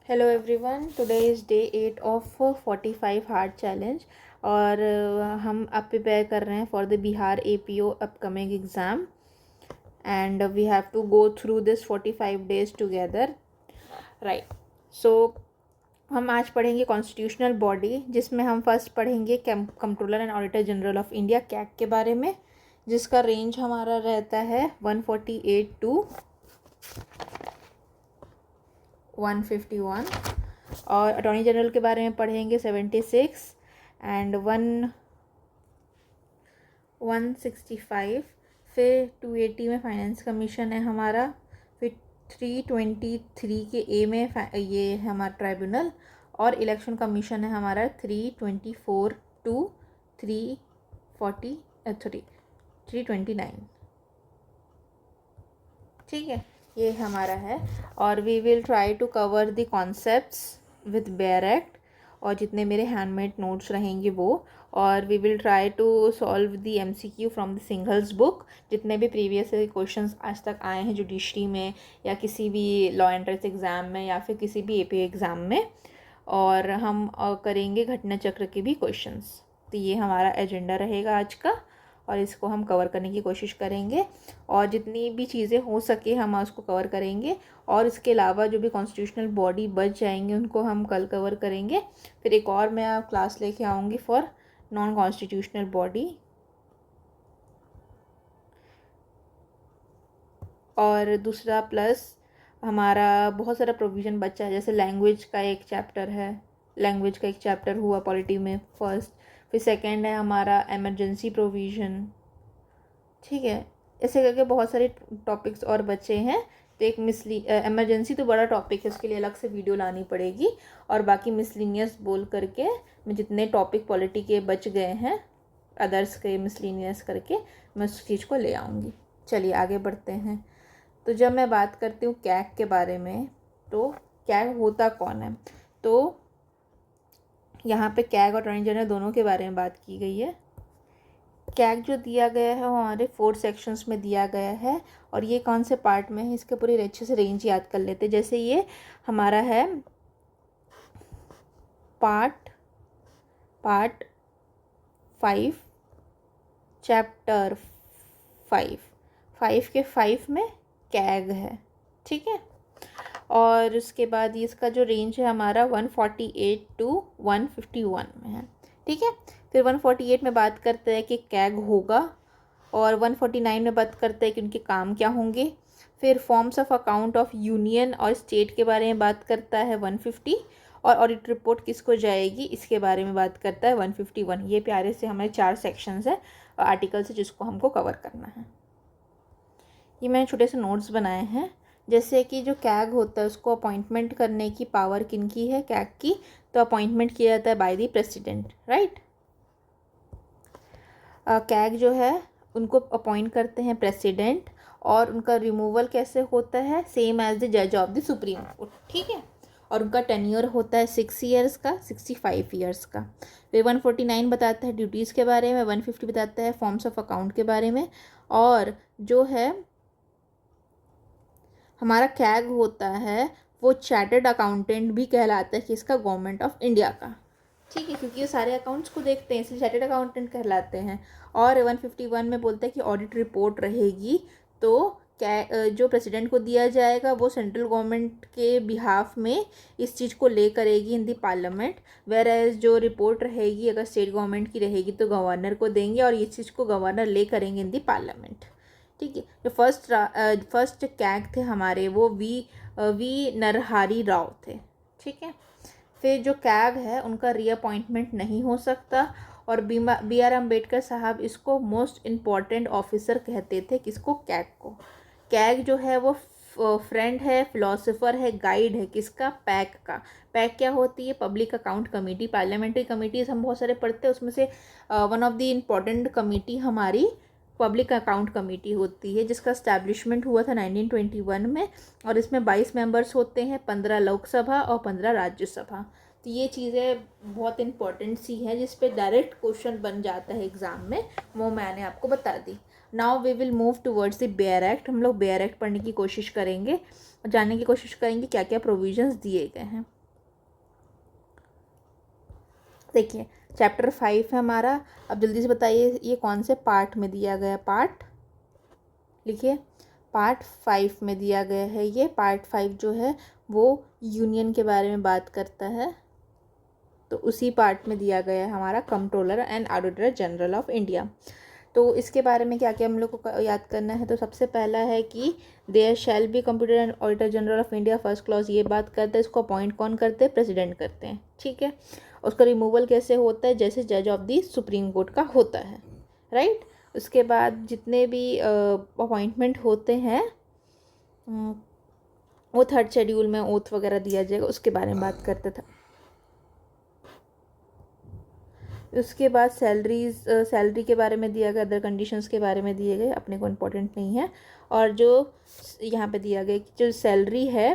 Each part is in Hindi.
Hello everyone, today is day 8 of 45 hard challenge और हम अब प्रिपेयर कर रहे हैं for the Bihar APO upcoming exam and we have to go through this 45 days together, right. So हम आज पढ़ेंगे कॉन्स्टिट्यूशनल बॉडी, जिसमें हम फर्स्ट पढ़ेंगे controller and auditor general of India CAG के बारे में, जिसका रेंज हमारा रहता है 148 to 151। और अटॉर्नी जनरल के बारे में पढ़ेंगे 76 एंड 165। फिर 280 में फाइनेंस कमीशन है हमारा। फिर 323 के ए में ये है हमारा ट्राइब्यूनल। और इलेक्शन कमीशन है हमारा 324 to 329। ठीक है, ये हमारा है। और we will try to cover the concepts with bare act, और जितने मेरे हैंडमेड नोट्स रहेंगे वो। और we will try to solve the MCQ from the singles book, जितने भी प्रीवियस क्वेश्चंस आज तक आए हैं जुडिशरी में या किसी भी लॉ एंट्रेंस एग्ज़ाम में या फिर किसी भी APO एग्ज़ाम में। और हम करेंगे घटना चक्र के भी क्वेश्चंस। तो ये हमारा एजेंडा रहेगा आज का, और इसको हम कवर करने की कोशिश करेंगे। और जितनी भी चीज़ें हो सके हम उसको कवर करेंगे। और इसके अलावा जो भी कॉन्स्टिट्यूशनल बॉडी बच जाएंगे उनको हम कल कवर करेंगे। फिर एक और मैं क्लास लेके आऊँगी फॉर नॉन कॉन्स्टिट्यूशनल बॉडी। और दूसरा प्लस हमारा बहुत सारा प्रोविज़न बचा है, जैसे लैंग्वेज का एक चैप्टर हुआ पॉलिटी में फर्स्ट। फिर सेकंड है हमारा इमरजेंसी प्रोविज़न। ठीक है, ऐसे करके बहुत सारे टॉपिक्स और बचे हैं। तो एक इमरजेंसी तो बड़ा टॉपिक है, उसके लिए अलग से वीडियो लानी पड़ेगी। और बाकी मिसलिनियस बोल करके मैं जितने टॉपिक पॉलिटी के बच गए हैं अदर्स के मिसलिनियस करके मैं उस चीज़ को ले आऊँगी। चलिए आगे बढ़ते हैं। तो जब मैं बात करती हूँ कैग के बारे में, तो कैग होता कौन है, तो यहाँ पे कैग और अटॉर्नी जनरल दोनों के बारे में बात की गई है। कैग जो दिया गया है वो हमारे 4 सेक्शंस में दिया गया है। और ये कौन से पार्ट में है, इसके पूरे अच्छे से रेंज याद कर लेते। जैसे ये हमारा है पार्ट 5 चैप्टर 5 के 5 में कैग है। ठीक है, और उसके बाद इसका जो रेंज है हमारा 148 to 151 में है। ठीक है, फिर 148 में बात करते हैं कि कैग होगा, और 149 में बात करते हैं कि उनके काम क्या होंगे। फिर forms of account of union और स्टेट के बारे में बात करता है 150। और ऑडिट रिपोर्ट किसको जाएगी इसके बारे में बात करता है 151। ये प्यारे से हमारे 4 सेक्शंस है आर्टिकल्स है जिसको हमको कवर करना है। ये मैंने छोटे से नोट्स बनाए हैं। जैसे कि जो कैग होता है उसको अपॉइंटमेंट करने की पावर किनकी है, कैग की। तो अपॉइंटमेंट किया जाता है by the president, right. CAG जो है उनको अपॉइंट करते हैं प्रेसिडेंट, और उनका रिमूवल कैसे होता है, सेम एज द जज ऑफ द सुप्रीम कोर्ट। ठीक है, और उनका टेन्योर होता है 6 years का, 65 years का। फिर 149 बताता है ड्यूटीज़ के बारे में, 150 बताता है फॉर्म्स ऑफ अकाउंट के बारे में। और जो है हमारा कैग होता है वो चार्टर्ड अकाउंटेंट भी कहलाता है किसका, गवर्नमेंट ऑफ इंडिया का। ठीक है, क्योंकि ये सारे अकाउंट्स को देखते हैं इसलिए चार्टर्ड अकाउंटेंट कहलाते हैं। और 151 में बोलता है कि ऑडिट रिपोर्ट रहेगी, तो जो प्रेसिडेंट को दिया जाएगा वो सेंट्रल गवर्नमेंट के बिहाफ में इस चीज़ को ले करेगी इन दी पार्लियामेंट। वेर एज जो रिपोर्ट रहेगी अगर स्टेट गवर्नमेंट की रहेगी तो गवर्नर को देंगे, और इस चीज़ को गवर्नर ले करेंगे इन दी पार्लियामेंट। ठीक है, जो फर्स्ट कैग थे हमारे वो वी नरहरि राव थे। ठीक है, फिर जो कैग है उनका रीअपॉइंटमेंट नहीं हो सकता। और BR अम्बेडकर साहब इसको मोस्ट इम्पॉर्टेंट ऑफिसर कहते थे, किसको, कैग को। कैग जो है वो फ्रेंड है, फिलोसोफर है, गाइड है, किसका, पैक का। पैक क्या होती है, public account committee. Parliamentary committees हम बहुत सारे पढ़ते हैं, उसमें से one of the important committee हमारी पब्लिक अकाउंट कमेटी होती है, जिसका इस्टेब्लिशमेंट हुआ था 1921 में। और इसमें 22 मेंबर्स होते हैं, 15 लोकसभा और 15 राज्यसभा। तो ये चीज़ें बहुत इंपॉर्टेंट सी हैं जिस पे डायरेक्ट क्वेश्चन बन जाता है एग्ज़ाम में, वो मैंने आपको बता दी। Now we will move towards the bare act. हम लोग बेयर एक्ट पढ़ने की कोशिश करेंगे और जानने की कोशिश करेंगे क्या क्या प्रोविजंस दिए गए हैं। देखिए चैप्टर 5 है हमारा। अब जल्दी से बताइए ये कौन से पार्ट में दिया गया, पार्ट लिखिए, पार्ट 5 में दिया गया है। ये पार्ट 5 जो है वो यूनियन के बारे में बात करता है, तो उसी पार्ट में दिया गया है हमारा controller and auditor general of India. तो इसके बारे में क्या क्या हम लोग को याद करना है, तो सबसे पहला है कि there shall be comptroller and auditor general of India, first clause ये बात करते हैं। इसको अपॉइंट कौन करते हैं, प्रेसिडेंट करते हैं, ठीक है। उसका रिमूवल कैसे होता है, जैसे जज ऑफ दी सुप्रीम कोर्ट का होता है, राइट। उसके बाद जितने भी अपॉइंटमेंट होते हैं वो थर्ड शेड्यूल में ओथ वगैरह दिया जाएगा, उसके बारे में बात करते थे। उसके बाद सैलरी के बारे में दिया गया, अदर कंडीशंस के बारे में दिए गए, अपने को इम्पोर्टेंट नहीं है। और जो यहाँ पे दिया गया कि जो सैलरी है,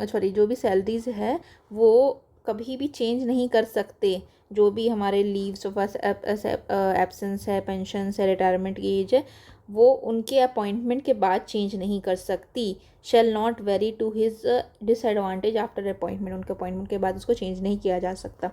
सॉरी जो भी सैलरीज है वो कभी भी चेंज नहीं कर सकते। जो भी हमारे लीव्स ऑफ एब्सेंस है, पेंशन्स है, रिटायरमेंट की एज है, वो उनके अपॉइंटमेंट के बाद चेंज नहीं कर सकती। Shall not vary to his disadvantage after appointment, उनके अपॉइंटमेंट के बाद उसको चेंज नहीं किया जा सकता।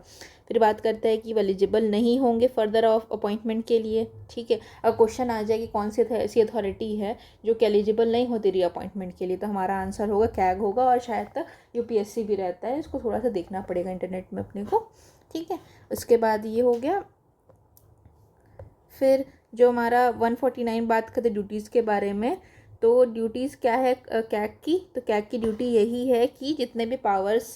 फिर बात करते हैं कि वो एलिजिबल नहीं होंगे फर्दर ऑफ अपॉइंटमेंट के लिए, ठीक है। अब क्वेश्चन आ जाए कि कौन सी ऐसी अथॉरिटी है जो कि एलिजिबल नहीं होती रीअपॉइंटमेंट के लिए, तो हमारा आंसर होगा कैग होगा, और शायद तक यूपीएससी भी रहता है, इसको थोड़ा सा देखना पड़ेगा इंटरनेट में अपने को, ठीक है। उसके बाद ये हो गया। फिर जो हमारा 149 बात करते ड्यूटीज़ के बारे में, तो ड्यूटीज़ क्या है कैग की, तो कैग की ड्यूटी यही है कि जितने भी powers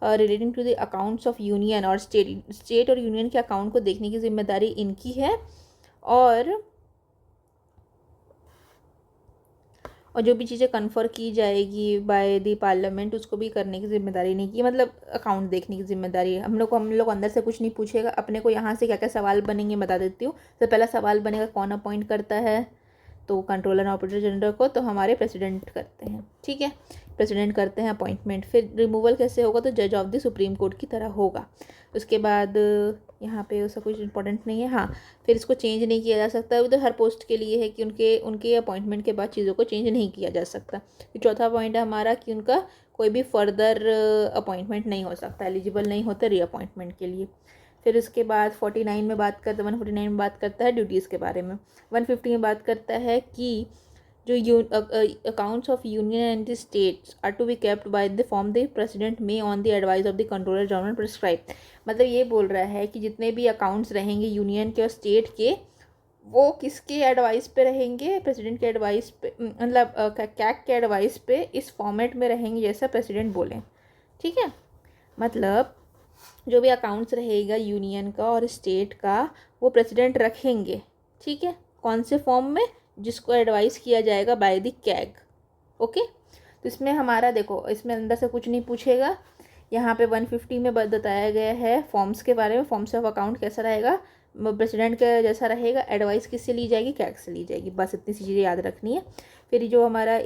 relating to the accounts of union और स्टेट और यूनियन के अकाउंट को देखने की जिम्मेदारी इनकी है। और जो भी चीज़ें कन्फर की जाएगी बाय द पार्लियामेंट, उसको भी करने की जिम्मेदारी नहीं की, मतलब अकाउंट देखने की जिम्मेदारी है। हम लोग अंदर से कुछ नहीं पूछेगा, अपने को यहाँ से क्या क्या सवाल बनेंगे बता देती हूँ। तो पहला सवाल बनेगा कौन अपॉइंट करता है, तो कंट्रोलर एंड ऑडिटर जनरल को तो हमारे प्रेसिडेंट करते हैं, ठीक है, प्रेसिडेंट करते हैं अपॉइंटमेंट। फिर रिमूवल कैसे होगा, तो जज ऑफ द सुप्रीम कोर्ट की तरह होगा। उसके बाद यहाँ पे उसका कुछ इंपॉर्टेंट नहीं है, हाँ। फिर इसको चेंज नहीं किया जा सकता, वो तो हर पोस्ट के लिए है कि उनके अपॉइंटमेंट के बाद चीज़ों को चेंज नहीं किया जा सकता। फिर चौथा पॉइंट है हमारा कि उनका कोई भी फर्दर अपॉइंटमेंट नहीं हो सकता, एलिजिबल नहीं होते रीअपॉइंटमेंट के लिए। फिर उसके बाद 49 में बात करते 149 में बात करता है ड्यूटीज़ के बारे में। 150 में बात करता है कि जो accounts of union and the states are to be kept by the form the president में on the advice of the controller general prescribe. मतलब ये बोल रहा है कि जितने भी अकाउंट्स रहेंगे यूनियन के और स्टेट के, वो किसके एडवाइस पे रहेंगे, प्रेसिडेंट के एडवाइस पे, मतलब कैग के एडवाइस पे इस फॉर्मेट में रहेंगे जैसा प्रेसिडेंट बोले, ठीक है। मतलब जो भी अकाउंट्स रहेगा यूनियन का और स्टेट का, वो प्रेसिडेंट रखेंगे, ठीक है। कौन से फॉर्म में, जिसको एडवाइस किया जाएगा बाय द कैग, ओके। तो इसमें हमारा देखो, इसमें अंदर से कुछ नहीं पूछेगा। यहाँ पे 150 में बताया गया है फॉर्म्स के बारे में, फॉर्म्स ऑफ अकाउंट कैसा रहेगा, प्रेसिडेंट का जैसा रहेगा, एडवाइस किससे ली जाएगी, कैग से ली जाएगी, बस इतनी सी चीज़ें याद रखनी है। फिर जो हमारा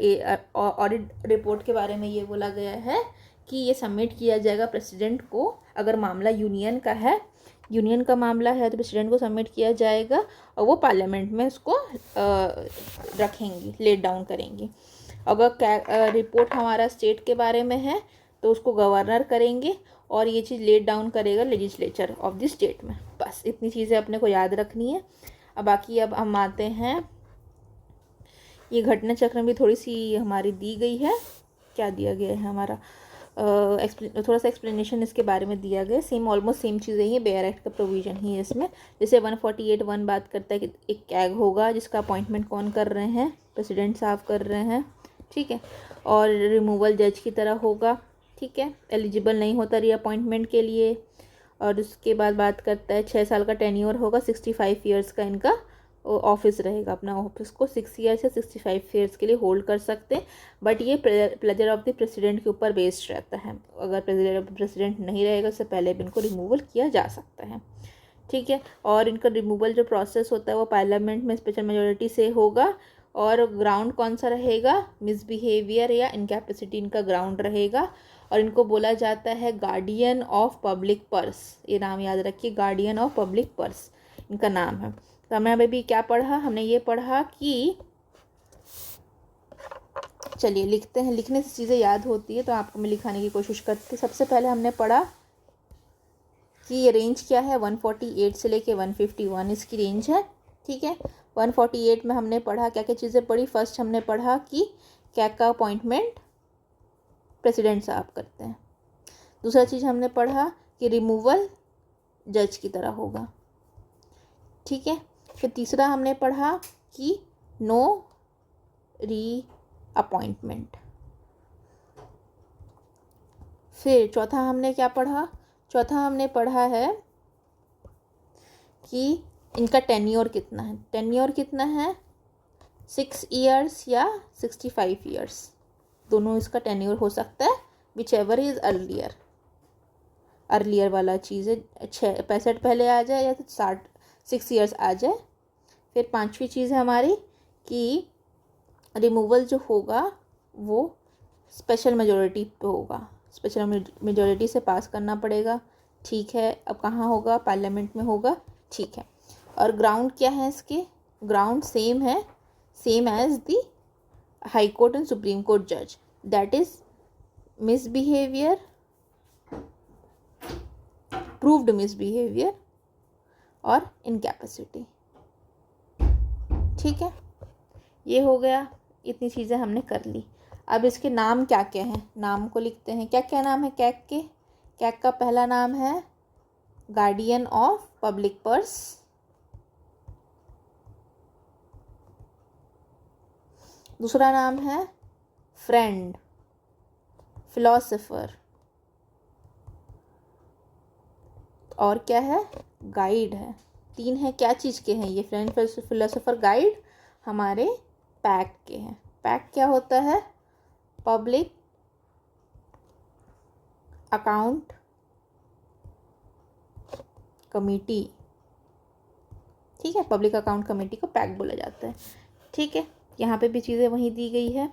ऑडिट रिपोर्ट के बारे में ये बोला गया है कि ये सबमिट किया जाएगा प्रेसिडेंट को, अगर मामला यूनियन का है, यूनियन का मामला है तो प्रेसिडेंट को सबमिट किया जाएगा और वो पार्लियामेंट में उसको रखेंगी, लेट डाउन करेंगी। अगर रिपोर्ट हमारा स्टेट के बारे में है तो उसको गवर्नर करेंगे, और ये चीज़ लेट डाउन करेगा लेजिस्लेचर ऑफ द स्टेट में। बस इतनी चीज़ें अपने को याद रखनी है। अब हम आते हैं, ये घटना चक्र भी थोड़ी सी हमारी दी गई है, क्या दिया गया है हमारा, थोड़ा सा एक्सप्लेनेशन इसके बारे में दिया गया, सेम ऑलमोस्ट सेम चीज़ें ही, बेयर एक्ट का प्रोविज़न ही है इसमें। जैसे 148(1) बात करता है कि एक कैग होगा जिसका अपॉइंटमेंट कौन कर रहे हैं, प्रेसिडेंट साहब कर रहे हैं, ठीक है। और रिमूवल जज की तरह होगा, ठीक है, एलिजिबल नहीं होता रीअपॉइंटमेंट के लिए। और उसके बाद बात करता है 6 साल का टेन्योर होगा, 65 ईयर्स का इनका ऑफिस रहेगा, अपना ऑफिस को 6 ईयर से 65 ईयर्स के लिए होल्ड कर सकते हैं। बट ये प्लेजर ऑफ द प्रेसिडेंट के ऊपर बेस्ड रहता है, अगर प्रेसिडेंट नहीं रहेगा उससे पहले भी इनको रिमूवल किया जा सकता है, ठीक है। और इनका रिमूवल जो प्रोसेस होता है वो पार्लियामेंट में स्पेशल मेजोरिटी से होगा। और ग्राउंड कौन सा रहेगा, मिसबिहेवियर या इनकैपेसिटी इनका ग्राउंड रहेगा। और इनको बोला जाता है गार्डियन ऑफ पब्लिक पर्स, ये नाम याद रखिए, गार्डियन ऑफ पब्लिक पर्स इनका नाम है। तो हमने अभी क्या पढ़ा, हमने ये पढ़ा कि, चलिए लिखते हैं, लिखने से चीज़ें याद होती है तो आपको मैं लिखाने की कोशिश करती हूँ। सबसे पहले हमने पढ़ा कि ये रेंज क्या है, 148 से लेके 151 इसकी रेंज है। ठीक है, 148 में हमने पढ़ा क्या क्या चीज़ें पढ़ी। फर्स्ट हमने पढ़ा कि कैग का अपॉइंटमेंट प्रेसिडेंट साहब करते हैं। दूसरा चीज़ हमने पढ़ा कि रिमूवल जज की तरह होगा। ठीक है, फिर तीसरा हमने पढ़ा कि नो री अपॉइंटमेंट। फिर चौथा हमने क्या पढ़ा, चौथा हमने पढ़ा है कि इनका टेन्योर कितना है। टेन्योर कितना है, 6 ईयर्स या 65 ईयर्स, दोनों इसका टेन्योर हो सकता है, which ever is earlier. Earlier वाला चीज़ है 65 पहले आ जाए या तो 6 ईयर्स आ जाए। फिर पांचवी चीज़ है हमारी कि रिमूवल जो होगा वो स्पेशल मेजॉरिटी पे होगा, स्पेशल मेजॉरिटी से पास करना पड़ेगा। ठीक है, अब कहाँ होगा, पार्लियामेंट में होगा। ठीक है, और ग्राउंड क्या है इसके, ग्राउंड सेम है, same as the high court and supreme court जज, that is misbehaviour, proved misbehaviour और इनकैपेसिटी। ठीक है, ये हो गया, इतनी चीज़ें हमने कर ली। अब इसके नाम क्या क्या हैं, नाम को लिखते हैं। क्या क्या नाम है कैग के। कैग का पहला नाम है गार्डियन ऑफ पब्लिक पर्स। दूसरा नाम है फ्रेंड, फिलोसोफर, और क्या है, गाइड है। तीन है, क्या चीज़ के हैं ये, फ्रेंड, फिलोसोफर, गाइड, हमारे पैक के हैं। पैक क्या होता है, पब्लिक अकाउंट कमेटी। ठीक है, पब्लिक अकाउंट कमेटी को पैक बोला जाता है। ठीक है, यहाँ पे भी चीज़ें वहीं दी गई है।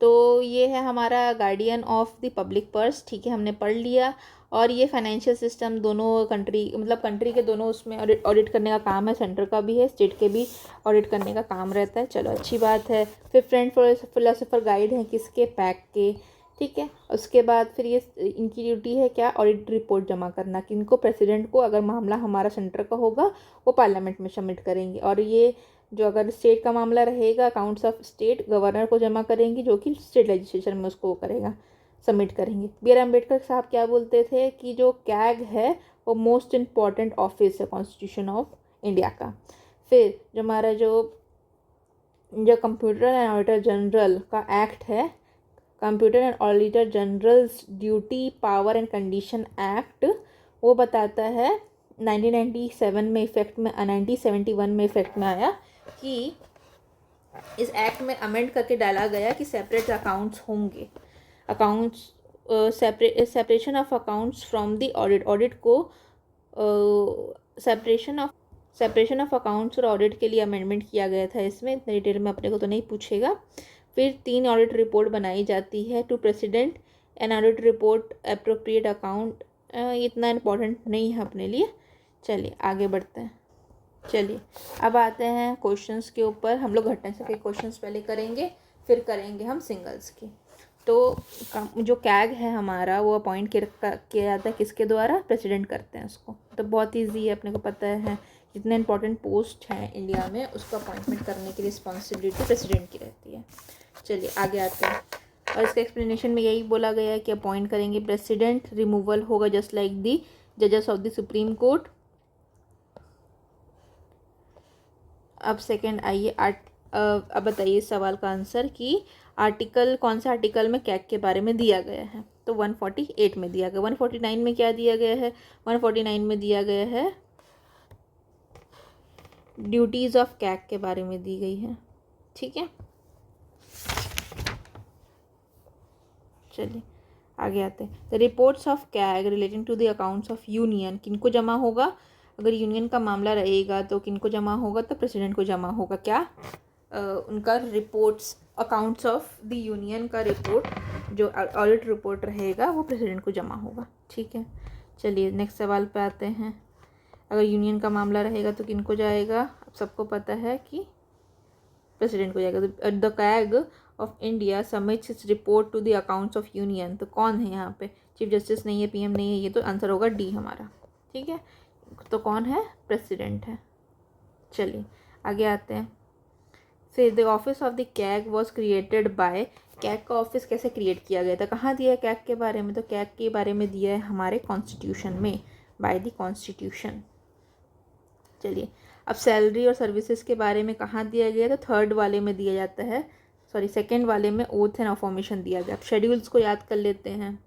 तो ये है हमारा guardian of the public purse. ठीक है, हमने पढ़ लिया। और ये फाइनेंशियल सिस्टम दोनों कंट्री, मतलब कंट्री के दोनों उसमें ऑडिट करने का काम है, सेंटर का भी है, स्टेट के भी ऑडिट करने का काम रहता है। चलो अच्छी बात है। फिर फ्रेंड फिलोसोफर गाइड है किसके, पैक के। ठीक है, उसके बाद फिर ये इनकी ड्यूटी है क्या, ऑडिट रिपोर्ट जमा करना, कि इनको प्रेसिडेंट को, अगर मामला हमारा सेंटर का होगा वो पार्लियामेंट में सबमिट करेंगे, और ये जो अगर स्टेट का मामला रहेगा अकाउंट्स ऑफ स्टेट गवर्नर को जमा करेंगी, जो कि स्टेट लेजिस्लेशन में उसको करेगा, सबमिट करेंगे। बी आर अम्बेडकर साहब क्या बोलते थे कि जो कैग है वो मोस्ट इम्पॉर्टेंट ऑफिस है कॉन्स्टिट्यूशन ऑफ इंडिया का। फिर जो हमारा जो कंप्यूटर एंड ऑडिटर जनरल का एक्ट है, computer and auditor generals duty power and condition act, वो बताता है 1997 में इफेक्ट में, 1971 में इफेक्ट में आया, कि इस एक्ट में अमेंड करके डाला गया कि सेपरेट अकाउंट्स होंगे, accounts separation of accounts from the audit, audit को सेपरेशन ऑफ अकाउंट्स और ऑडिट के लिए अमेंडमेंट किया गया था। इसमें इतने डिटेल में अपने को तो नहीं पूछेगा। फिर 3 ऑडिट रिपोर्ट बनाई जाती है to president, an audit report appropriate account, इतना इम्पोर्टेंट नहीं है अपने लिए। चलिए आगे बढ़ते हैं। चलिए अब आते हैं क्वेश्चंस के ऊपर। हम लोग घटना से के क्वेश्चंस पहले करेंगे, फिर करेंगे हम सिंगल्स के। तो जो कैग है हमारा वो अपॉइंट किया जाता है किसके द्वारा, प्रेसिडेंट करते हैं उसको। तो बहुत ईजी है, अपने को पता है जितने इंपॉर्टेंट पोस्ट हैं इंडिया में उसको अपॉइंटमेंट करने की रिस्पॉन्सिबिलिटी प्रेसिडेंट की रहती है। चलिए आगे आते हैं। और इसका एक्सप्लेनेशन में यही बोला गया है कि अपॉइंट करेंगे प्रेसिडेंट, रिमूवल होगा जस्ट लाइक दी जजेस ऑफ द सुप्रीम कोर्ट। अब सेकंड आइए, अब बताइए इस सवाल का आंसर कि आर्टिकल, कौन सा आर्टिकल में कैग के बारे में दिया गया है। तो 148 में दिया गया। 149 में क्या दिया गया है, 149 में दिया गया है ड्यूटीज़ ऑफ कैग के बारे में दी गई है। ठीक है, चलिए आगे आते हैं। The reports of CAG relating to the accounts of union, किनको जमा होगा, अगर यूनियन का मामला रहेगा तो किनको जमा होगा, तो प्रेसिडेंट को जमा होगा। क्या उनका reports, accounts of the union का रिपोर्ट, जो ऑडिट रिपोर्ट रहेगा वो प्रेसिडेंट को जमा होगा। ठीक है, चलिए नेक्स्ट सवाल पे आते हैं। अगर यूनियन का मामला रहेगा तो किनको जाएगा, अब सबको पता है कि प्रेसिडेंट को जाएगा। The CAG of India submits its report to the accounts of union, तो कौन है यहाँ पे, चीफ जस्टिस नहीं है, पीएम नहीं है, ये तो आंसर होगा डी हमारा। ठीक है, तो कौन है? प्रेसिडेंट है। चलिए आगे आते हैं। फिर the office of the CAG was created by, CAG का ऑफिस कैसे क्रिएट किया गया था, कहाँ दिया है कैग के बारे में? तो कैग के बारे में दिया है हमारे कॉन्स्टिट्यूशन में, बाय द कॉन्स्टिट्यूशन। चलिए अब सैलरी और सर्विसेज के बारे में कहाँ दिया गया? तो थर्ड वाले में दिया जाता है, सॉरी सेकंड वाले में ओथ एंड अफर्मेशन दिया गया। अब शेड्यूल्स को याद कर लेते हैं,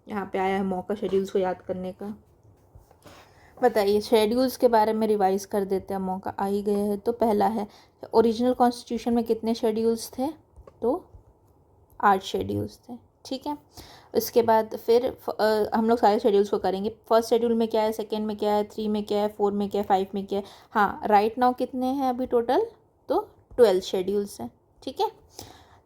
यहाँ पे आया है मौका शेड्यूल्स को याद करने का। बताइए शेड्यूल्स के बारे में रिवाइज कर देते हैं, मौका आ ही गया है। तो पहला है, ओरिजिनल कॉन्स्टिट्यूशन में कितने शेड्यूल्स थे? तो 8 शेड्यूल्स थे। ठीक है, इसके बाद फिर हम लोग सारे शेड्यूल्स को करेंगे। फर्स्ट शेड्यूल में क्या है, सेकंड में क्या है, 3 में क्या है, 4 में क्या है, 5 में क्या है। हाँ राइट नाउ कितने हैं अभी टोटल? तो 12 शेड्यूल्स हैं। ठीक है,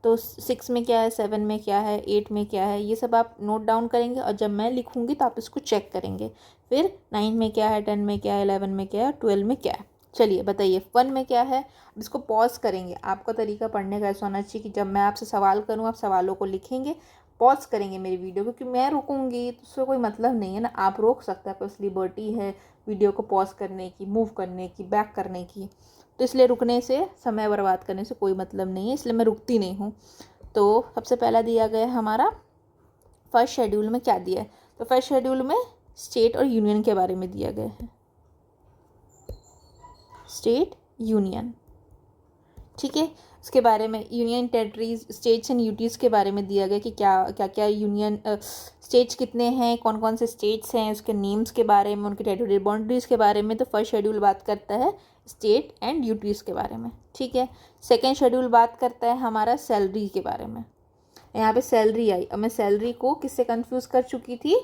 तो 6 में क्या है, 7 में क्या है, 8 में क्या है, ये सब आप नोट डाउन करेंगे और जब मैं लिखूंगी तो आप इसको चेक करेंगे। फिर 9 में क्या है, 10 में क्या है, 11 में क्या है, 12 में क्या है। चलिए बताइए 1 में क्या है। अब इसको पॉज करेंगे, आपका तरीका पढ़ने का ऐसा होना चाहिए कि जब मैं आपसे सवाल करूँ आप सवालों को लिखेंगे, पॉज करेंगे मेरी वीडियो, क्योंकि मैं रुकूंगी तो उससे कोई मतलब नहीं है ना। आप रोक सकते हैं, आपको इस लिबर्टी है वीडियो को पॉज करने की, मूव करने की, बैक करने की, तो इसलिए रुकने से, समय बर्बाद करने से कोई मतलब नहीं है, इसलिए मैं रुकती नहीं हूँ। तो सबसे पहला दिया गया है हमारा फर्स्ट शेड्यूल में क्या दिया है? तो फर्स्ट शेड्यूल में स्टेट और यूनियन के बारे में दिया गया है, स्टेट यूनियन। ठीक है, उसके बारे में union territories, states and UTs के बारे में दिया गया कि क्या क्या क्या यूनियन स्टेट्स कितने हैं, कौन कौन से स्टेट्स हैं, उसके नेम्स के बारे में, उनके टेरिटोरियल बाउंड्रीज़ के बारे में। तो फर्स्ट शेड्यूल बात करता है स्टेट एंड यूटीज़ के बारे में। ठीक है, सेकेंड शेड्यूल बात करता है हमारा सैलरी के बारे में। यहाँ पे सैलरी आई, अब मैं सैलरी को किससे कंफ्यूज कर चुकी थी?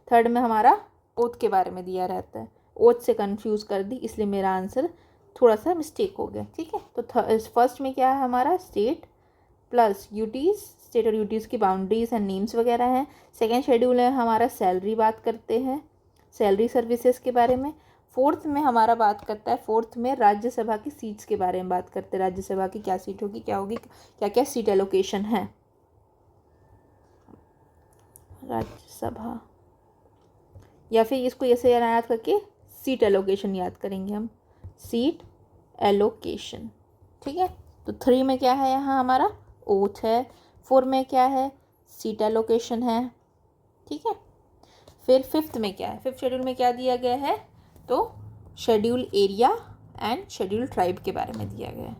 थर्ड में हमारा ओथ के बारे में दिया रहता है, ओथ से कंफ्यूज कर दी, इसलिए मेरा आंसर थोड़ा सा मिस्टेक हो गया। ठीक है, तो फर्स्ट में क्या है हमारा? स्टेट प्लस यूटीज़, स्टेट और यूटीज़ की बाउंड्रीज एंड नेम्स वगैरह हैं। सेकेंड शेड्यूल है हमारा सैलरी, बात करते हैं सैलरी सर्विसेज के बारे में। फोर्थ में हमारा बात करता है, फोर्थ में राज्यसभा की सीट्स के बारे में बात करते हैं, राज्यसभा की क्या सीट होगी, क्या होगी, क्या क्या सीट एलोकेशन है राज्यसभा, या फिर इसको ऐसे याद करके सीट एलोकेशन याद करेंगे हम, सीट एलोकेशन। ठीक है, तो 3 में क्या है यहाँ हमारा? ओथ है। 4 में क्या है? सीट एलोकेशन है। ठीक है, फिर फिफ्थ में क्या है? फिफ्थ शेड्यूल में क्या दिया गया है? तो schedule area and schedule tribe के बारे में दिया गया है।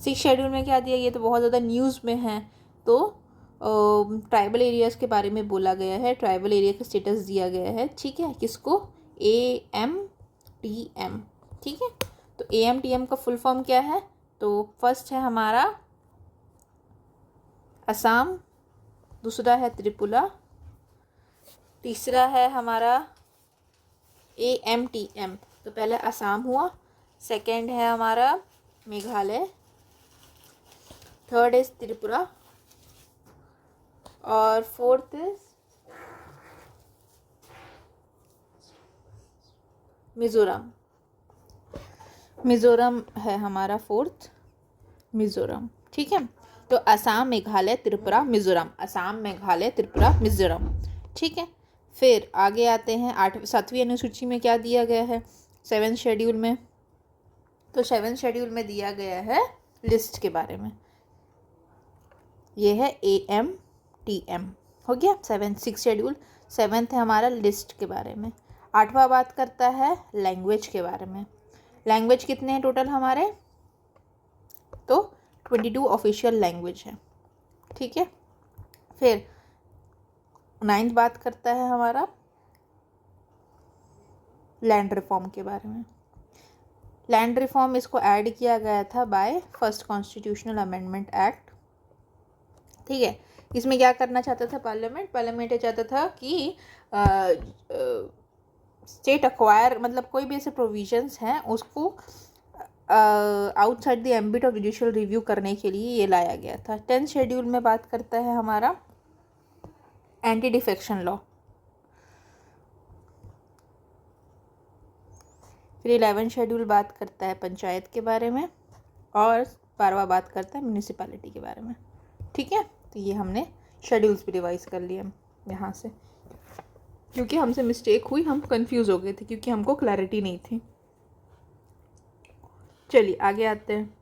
सिक्स शेड्यूल में क्या दिया गया? तो बहुत ज़्यादा न्यूज़ में है, तो ट्राइबल एरियाज़ के बारे में बोला गया है, ट्राइबल एरिया का स्टेटस दिया गया है। ठीक है, किसको? AMTM। ठीक है, तो AMTM का फुल फॉर्म क्या है? तो फर्स्ट है हमारा असम, दूसरा है त्रिपुरा, तीसरा है हमारा AMTM। तो पहले असम हुआ, सेकंड है हमारा मेघालय, थर्ड इज त्रिपुरा और फोर्थ इज मिज़ोरम। मिज़ोरम है हमारा फोर्थ, मिज़ोरम। ठीक है, तो असम, मेघालय, त्रिपुरा, मिज़ोरम, असम, मेघालय, त्रिपुरा, मिज़ोरम। ठीक है, फिर आगे आते हैं 7वीं अनुसूची में क्या दिया गया है 7th शेड्यूल में? तो 7th शेड्यूल में दिया गया है लिस्ट के बारे में, ये है AMTM। हो गया 6th शेड्यूल। 7th है हमारा लिस्ट के बारे में। 8वां बात करता है लैंग्वेज के बारे में। लैंग्वेज कितने हैं टोटल हमारे? तो 22 ऑफिशियल लैंग्वेज है। ठीक है, फिर 9th बात करता है हमारा लैंड रिफॉर्म के बारे में। लैंड रिफॉर्म इसको ऐड किया गया था by first constitutional amendment act. ठीक है, इसमें क्या करना चाहता था पार्लियामेंट ये चाहता था कि स्टेट अक्वायर, मतलब कोई भी ऐसे प्रोविजंस हैं उसको outside the ambit of judicial review करने के लिए ये लाया गया था। 10th शेड्यूल में बात करता है हमारा एंटी डिफेक्शन लॉ। फिर 11th शेड्यूल बात करता है पंचायत के बारे में और 12वां बात करता है म्यूनिसिपैलिटी के बारे में। ठीक है, तो ये हमने शेड्यूल्स भी रिवाइज कर लिए यहाँ से। क्योंकि हमसे मिस्टेक हुई, हम कंफ्यूज हो गए थे क्योंकि हमको क्लैरिटी नहीं थी। चलिए आगे आते हैं।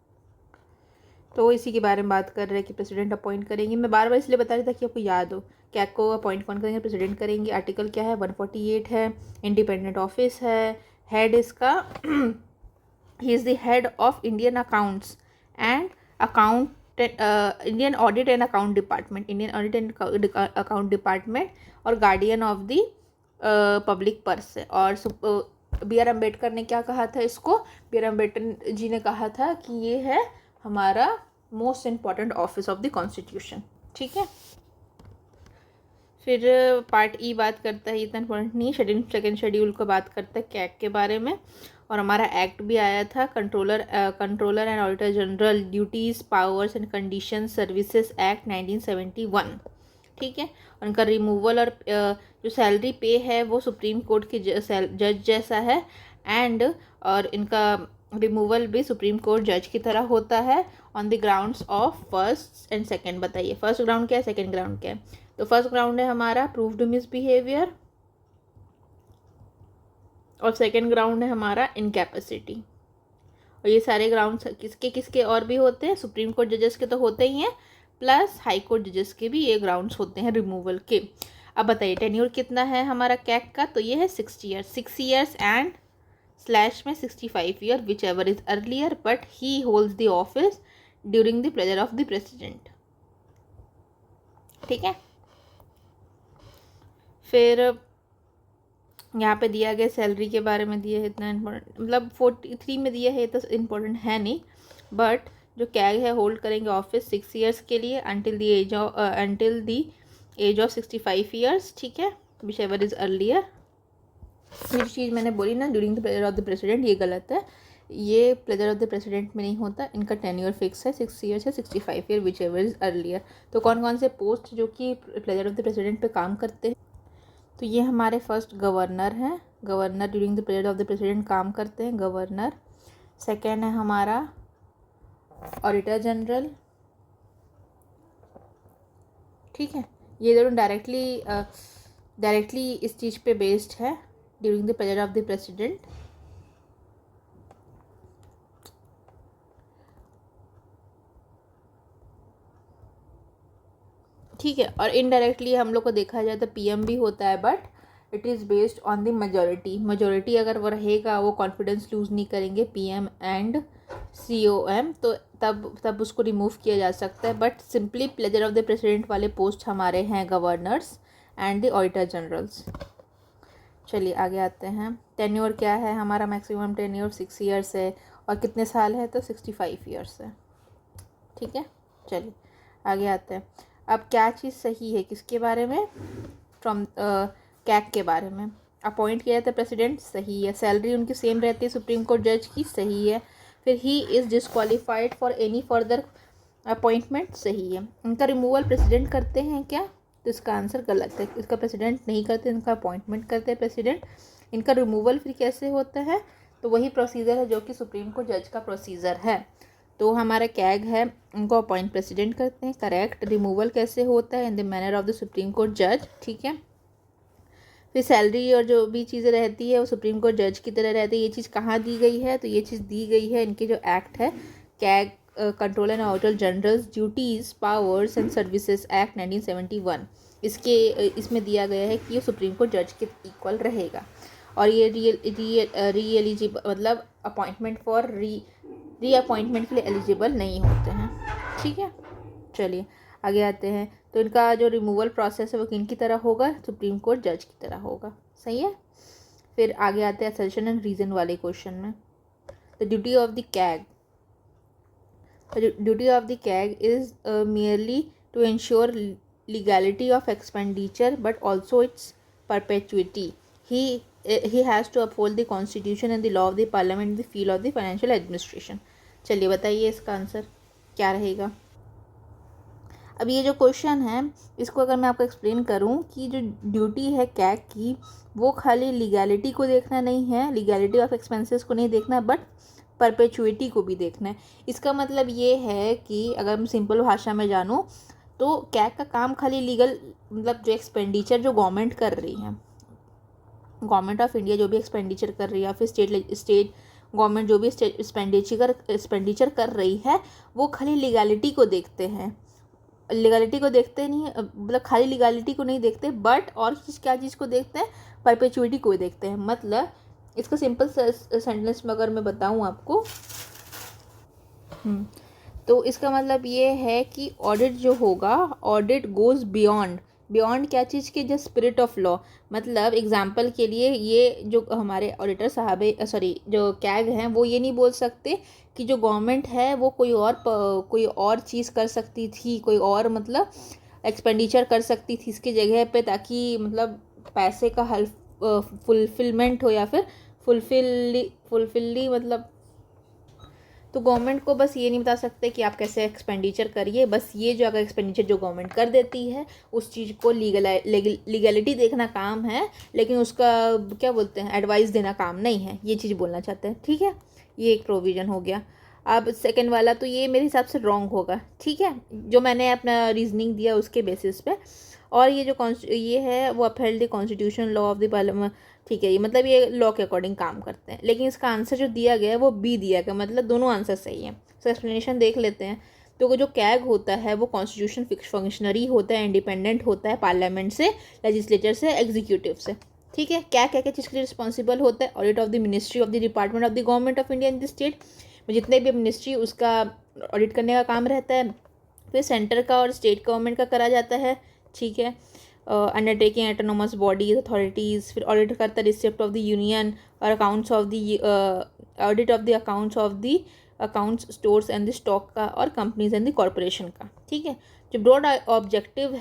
तो इसी के बारे में बात कर रहे हैं कि प्रेसिडेंट अपॉइंट करेंगे। मैं बार बार इसलिए बता रही था कि आपको याद हो। कैग को अपॉइंट कौन करेंगे? प्रेसिडेंट करेंगे। आर्टिकल क्या है? 148 है। इंडिपेंडेंट ऑफिस है। हेड इसका he is the head of Indian accounts and account Indian audit and account department, Indian audit and account department और guardian of the public purse है। और बी आर अम्बेडकर ने क्या कहा था इसको? बी आर अम्बेडकर जी ने कहा था कि ये है हमारा most important office of the constitution. ठीक है, फिर पार्ट ई बात करता है, इतना इम्पोर्टेंट नहीं। शेड्यूल सेकेंड शेड्यूल को बात करता है कैग के बारे में। और हमारा एक्ट भी आया था, controller and auditor general duties powers and condition services act 1971। ठीक है, उनका रिमूवल और जो सैलरी पे है वो सुप्रीम कोर्ट के जज जैसा है। एंड और इनका रिमूवल भी सुप्रीम कोर्ट जज की तरह होता है on the grounds of first and second. बताइए फर्स्ट ग्राउंड क्या है, सेकंड ग्राउंड क्या है? तो फर्स्ट ग्राउंड है हमारा प्रूव्ड मिसबिहेवियर और सेकंड ग्राउंड है हमारा इनकैपेसिटी। और ये सारे ग्राउंड्स किसके किसके और भी होते हैं? सुप्रीम कोर्ट जजेस के तो होते ही हैं, प्लस हाई कोर्ट जजेस के भी ये ग्राउंड्स होते हैं रिमूवल के। अब बताइए टेन्योर कितना है हमारा कैग का? तो ये है 6 ईयर्स। 6 ईयर्स एंड स्लैश में 65 year which ever is earlier, but he holds the office during the pleasure of the president. ठीक है, फिर यहाँ पे दिया गया सैलरी के बारे में दिया है, इतना इम्पोर्टेंट मतलब 43 में दिया है, तो इम्पोर्टेंट है नहीं। बट जो कैग है होल्ड करेंगे ऑफिस 6 ईयर्स के लिए until the age of 65 years. ठीक है, विच एवर इज अर्लियर। फिर चीज़ मैंने बोली ना during the pleasure of the president, ये गलत है। ये प्लेजर ऑफ द प्रेसिडेंट में नहीं होता, इनका टेन्योर फिक्स है 6 ईयर्स है, 65 year which ever is earlier. तो कौन कौन से पोस्ट जो कि प्लेजर ऑफ द प्रेसिडेंट पे काम करते हैं? तो ये हमारे फर्स्ट गवर्नर हैं, governor during the period of the president काम करते हैं, गवर्नर। सेकेंड है हमारा ऑडिटर जनरल। ठीक है, ये दोनों डायरेक्टली इस चीज़ पे बेस्ड है during the period of the president. ठीक है, और इनडायरेक्टली हम लोग को देखा जाए तो पीएम भी होता है, but it is based on the majority अगर वो रहेगा, वो कॉन्फिडेंस लूज़ नहीं करेंगे पीएम एंड सीओएम, तो तब उसको रिमूव किया जा सकता है। But simply pleasure of the president वाले पोस्ट हमारे हैं governors and the auditor generals. चलिए आगे आते हैं। टेन्योर क्या है हमारा? मैक्सिमम टेन्योर 6 ईयर्स है, और कितने साल है? तो 65 ईयर्स है। ठीक है, चलिए आगे आते हैं। अब क्या चीज़ सही है किसके बारे में? कैग के बारे में। अपॉइंट किया जाता है प्रेसिडेंट, सही है। सैलरी उनकी सेम रहती है सुप्रीम कोर्ट जज की, सही है। फिर he is disqualified for any further appointment, सही है। इनका रिमूवल प्रेसिडेंट करते हैं क्या? तो इसका आंसर गलत है, इसका प्रेसिडेंट नहीं करते, इनका अपॉइंटमेंट करते हैं प्रेसिडेंट। इनका रिमूवल फिर कैसे होता है? तो वही प्रोसीजर है जो कि सुप्रीम कोर्ट जज का प्रोसीजर है। तो हमारा कैग है, उनको अपॉइंट प्रेसिडेंट करते हैं, करेक्ट। रिमूवल कैसे होता है? In the manner of the supreme court जज। ठीक है, फिर सैलरी और जो भी चीज़ें रहती है वो सुप्रीम कोर्ट जज की तरह रहती है। ये चीज़ कहाँ दी गई है? तो ये चीज़ दी गई है इनके जो एक्ट है, CAG controller and auditor generals duties powers and services act 1971। इसमें दिया गया है कि ये सुप्रीम कोर्ट जज के इक्वल रहेगा। और ये री मतलब अपॉइंटमेंट फॉर रीअपॉइंटमेंट के लिए एलिजिबल नहीं होते हैं। ठीक है, चलिए आगे आते हैं। तो इनका जो रिमूवल प्रोसेस है वो किन की तरह होगा? सुप्रीम कोर्ट जज की तरह होगा, सही है। फिर आगे आते हैं असर्शन एंड रीजन वाले क्वेश्चन में। The duty of the CAG is merely to ensure legality of expenditure but also its perpetuity. He has to uphold the constitution and the law of the parliament in the field of the financial administration. चलिए बताइए इसका आंसर क्या रहेगा? अब ये जो क्वेश्चन है इसको अगर मैं आपको एक्सप्लेन करूं कि जो ड्यूटी है कैग की वो खाली लीगैलिटी को देखना नहीं है, लीगैलिटी ऑफ एक्सपेंसेस को नहीं देखना, बट परपेचुइटी को भी देखना है। इसका मतलब ये है कि अगर मैं सिंपल भाषा में जानूं तो कैग का काम खाली लीगल मतलब जो एक्सपेंडिचर जो गवर्नमेंट कर रही है गवर्नमेंट ऑफ इंडिया जो भी एक्सपेंडिचर कर रही है या फिर स्टेट गवर्नमेंट जो भी एक्सपेंडिचर कर रही है वो खाली लीगैलिटी को देखते हैं, लीगैलिटी को देखते नहीं, मतलब खाली लीगैलिटी को नहीं देखते, बट और क्या चीज़ को देखते हैं, परपेचुइटी को देखते हैं। मतलब इसका सिंपल सेंटेंस में अगर मैं बताऊं आपको, तो इसका मतलब ये है कि ऑडिट जो होगा, ऑडिट गोज बियॉन्ड, बियॉन्ड क्या चीज़ के, जो स्पिरिट ऑफ लॉ। मतलब एग्जांपल के लिए ये जो हमारे ऑडिटर साहब जो कैग हैं वो ये नहीं बोल सकते कि जो गवर्नमेंट है वो कोई और चीज़ कर सकती थी, कोई और मतलब एक्सपेंडिचर कर सकती थी इसकी जगह पे, ताकि मतलब पैसे का फुलफिलमेंट हो या फिर फुलफिली मतलब। तो गवर्नमेंट को बस ये नहीं बता सकते कि आप कैसे एक्सपेंडिचर करिए, बस ये जो अगर एक्सपेंडिचर जो गवर्नमेंट कर देती है उस चीज़ को लीगलिटी देखना काम है, लेकिन उसका क्या बोलते हैं, एडवाइस देना काम नहीं है, ये चीज़ बोलना चाहते हैं। ठीक है, ये एक प्रोविज़न हो गया। अब सेकंड वाला तो ये मेरे हिसाब से रॉन्ग होगा, ठीक है, जो मैंने अपना रीजनिंग दिया उसके बेसिस पे। और ये जो ये है वो upheld the constitution law of the parliament, ठीक है, ये मतलब ये लॉ के अकॉर्डिंग काम करते हैं। लेकिन इसका आंसर जो दिया गया है वो बी दिया गया, मतलब दोनों आंसर सही हैं। सो एक्सप्लेनेशन देख लेते हैं। तो जो कैग होता है वो कॉन्स्टिट्यूशन फिक्स फंक्शनरी होता है, इंडिपेंडेंट होता है पार्लियामेंट से, लेजिस्लेचर से, एग्जीक्यूटिव से। ठीक है, क्या क्या क्या चीज़ के लिए रिस्पॉन्सिबल होता है, audit of the ministry of the department of the government of India in the state, जितने भी मिनिस्ट्री उसका ऑडिट करने का काम रहता है। फिर सेंटर का और स्टेट गवर्नमेंट का करा जाता है। ठीक है, अंडरटेकिंग एटोनोमस बॉडीज अथॉरिटीज़। फिर ऑडिट करता है रिसिप्ट ऑफ द यूनियन और accounts of the audit of the accounts stores and the stock का और कंपनीज एंड द कॉरपोरेशन का। ठीक है, जो ब्रॉड ऑब्जेक्टिव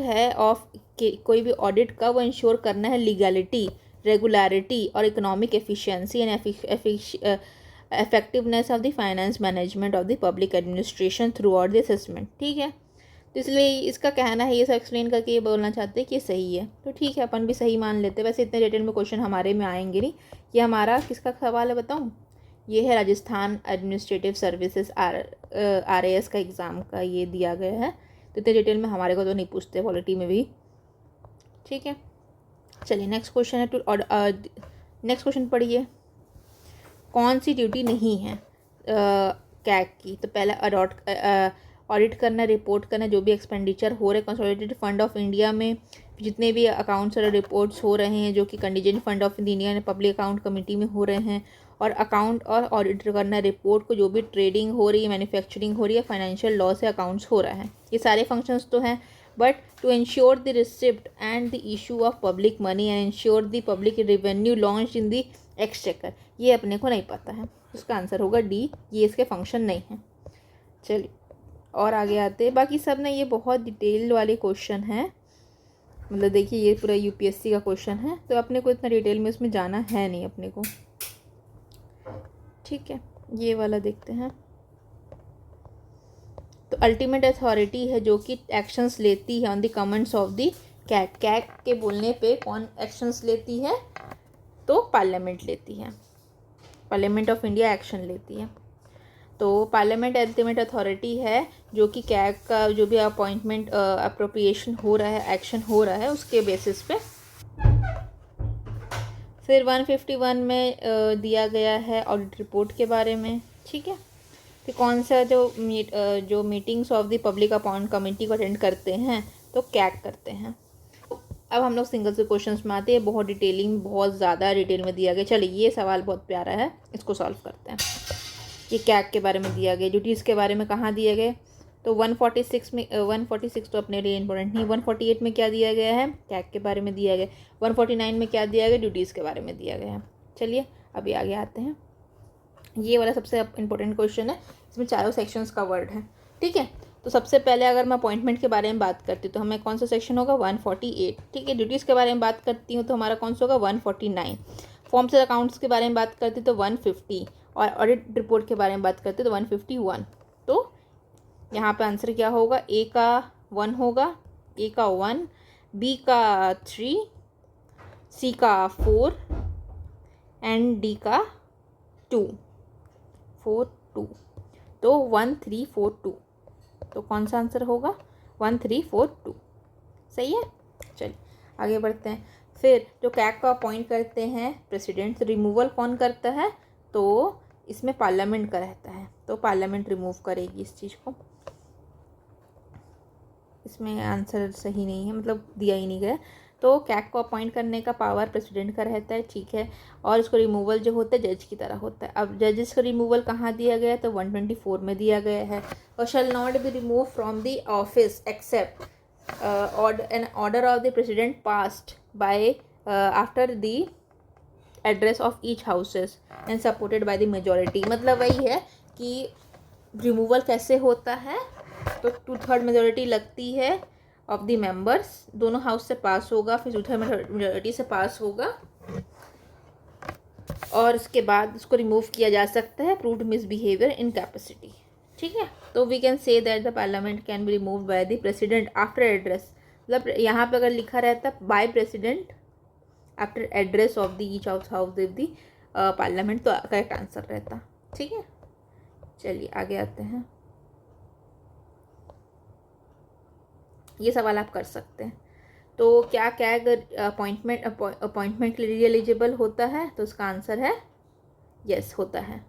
है ऑफ कोई भी ऑडिट का, वो इंश्योर करना है लीगैलिटी, रेगुलरिटी और economic efficiency and effectiveness of the finance management of the public administration throughout the assessment। ठीक है, तो इसलिए इसका कहना है, ये सब एक्सप्लेन करके ये बोलना चाहते हैं कि सही है, तो ठीक है, अपन भी सही मान लेते हैं। वैसे इतने डिटेल में क्वेश्चन हमारे में आएंगे नहीं। ये हमारा किसका सवाल है बताऊँ, ये है राजस्थान एडमिनिस्ट्रेटिव सर्विसेज RAS का एग्ज़ाम का ये दिया गया है। तो इतने डिटेल में हमारे को तो नहीं पूछते पॉलिटी में भी। ठीक है, चलिए नेक्स्ट क्वेश्चन है। नेक्स्ट क्वेश्चन पढ़िए, कौन सी ड्यूटी नहीं है कैग की। तो पहला ऑडिट करना, रिपोर्ट करना जो भी एक्सपेंडिचर हो रहे कंसोलिडेटेड फंड ऑफ इंडिया में, जितने भी अकाउंट्स और रिपोर्ट्स हो रहे हैं जो कि contingent fund of India public account committee में हो रहे हैं, और अकाउंट और ऑडिट करना रिपोर्ट को जो भी ट्रेडिंग हो रही है, मैन्युफैक्चरिंग हो रही है, फाइनेंशियल लॉ से अकाउंट्स हो रहा है, ये सारे फंक्शंस तो हैं। But to ensure the receipt and the issue of public money and ensure the public revenue launch in the exchequer, ये अपने को नहीं पता है, उसका आंसर होगा डी, ये इसके फंक्शन नहीं है। चलिए और आगे आते हैं। बाकी सब ने ये बहुत डिटेल वाले क्वेश्चन हैं, मतलब देखिए ये पूरा UPSC का क्वेश्चन है, तो अपने को इतना डिटेल में इसमें जाना है नहीं अपने को। ठीक है, ये वाला देखते हैं। तो अल्टीमेट अथॉरिटी है जो कि एक्शंस लेती है on the comments of the CAG, CAG के बोलने पे कौन एक्शंस लेती है, तो पार्लियामेंट लेती है, पार्लियामेंट ऑफ इंडिया एक्शन लेती है। तो पार्लियामेंट अल्टीमेट अथॉरिटी है जो कि कैग का जो भी अपॉइंटमेंट अप्रोप्रिएशन हो रहा है, एक्शन हो रहा है, उसके बेसिस पे। फिर 151 में दिया गया है ऑडिट रिपोर्ट के बारे में। ठीक है, फिर कौन सा जो meetings of the public appoint committee को अटेंड करते हैं, तो कैग करते हैं। अब हम लोग सिंगल से क्वेश्चंस में आते हैं, बहुत डिटेलिंग, बहुत ज़्यादा डिटेल में दिया गया। चलिए ये सवाल बहुत प्यारा है, इसको सॉल्व करते हैं। ये कैग के बारे में दिया गया, ड्यूटीज़ के बारे में कहाँ दिए गए, तो 146 में 146 तो अपने लिए इंपॉर्टेंट नहीं, 148 में क्या दिया गया है, कैग के बारे में दिया गया, 149 में क्या दिया गया, ड्यूटीज़ के बारे में दिया गया है। चलिए अभी आगे आते हैं। ये वाला सबसे इंपॉर्टेंट क्वेश्चन है, इसमें चारों सेक्शंस का वर्ड है। ठीक है, तो सबसे पहले अगर मैं अपॉइंटमेंट के बारे में बात करती हूँ तो हमें कौन सा सेक्शन होगा, 148। ठीक है, ड्यूटीज़ के बारे में बात करती हूँ तो हमारा कौन सा होगा, 149। फॉर्म्स और अकाउंट्स के बारे में बात करती हूँ तो 150, और ऑडिट रिपोर्ट के बारे में बात करते हैं तो 151। तो यहाँ पे आंसर क्या होगा, ए का 1 होगा, ए का 1, बी का 3, सी का 4 एंड डी का 2, 4 2, तो 1 3 4 2, तो कौन सा आंसर होगा, 1 3 4 2। सही है। चलिए आगे बढ़ते हैं। फिर जो कैग को अपॉइंट करते हैं प्रेसिडेंट, रिमूवल कौन करता है, तो इसमें पार्लियामेंट का रहता है, तो पार्लियामेंट रिमूव करेगी इस चीज़ को। इसमें आंसर सही नहीं है, मतलब दिया ही नहीं गया। तो कैग को अपॉइंट करने का पावर प्रेसिडेंट का रहता है, ठीक है। और इसको रिमूवल जो होता है जज की तरह होता है। अब जजेस का रिमूवल कहाँ दिया गया है, तो 124 में दिया गया है। और shall not be remove from the office except an order of the president passed by after the address of each houses and supported by the majority. मतलब वही है कि रिमूवल कैसे होता है, तो 2/3 मेजॉरिटी लगती है ऑफ द मेंबर्स, दोनों हाउस से पास होगा, फिर 2/3 मेजॉरिटी से पास होगा, और उसके बाद उसको रिमूव किया जा सकता है प्रूव्ड मिसबिहेवियर इनकैपेसिटी, ठीक है। तो we can say that the parliament can be remove by the president after address, मतलब यहाँ पे अगर लिखा रहता by president after address of the each house of the parliament, तो करेक्ट आंसर रहता, ठीक है। चलिए आगे आते हैं। ये सवाल आप कर सकते हैं। तो क्या कैग अपॉइंटमेंट के लिए एलिजिबल होता है, तो उसका आंसर है यस, होता है।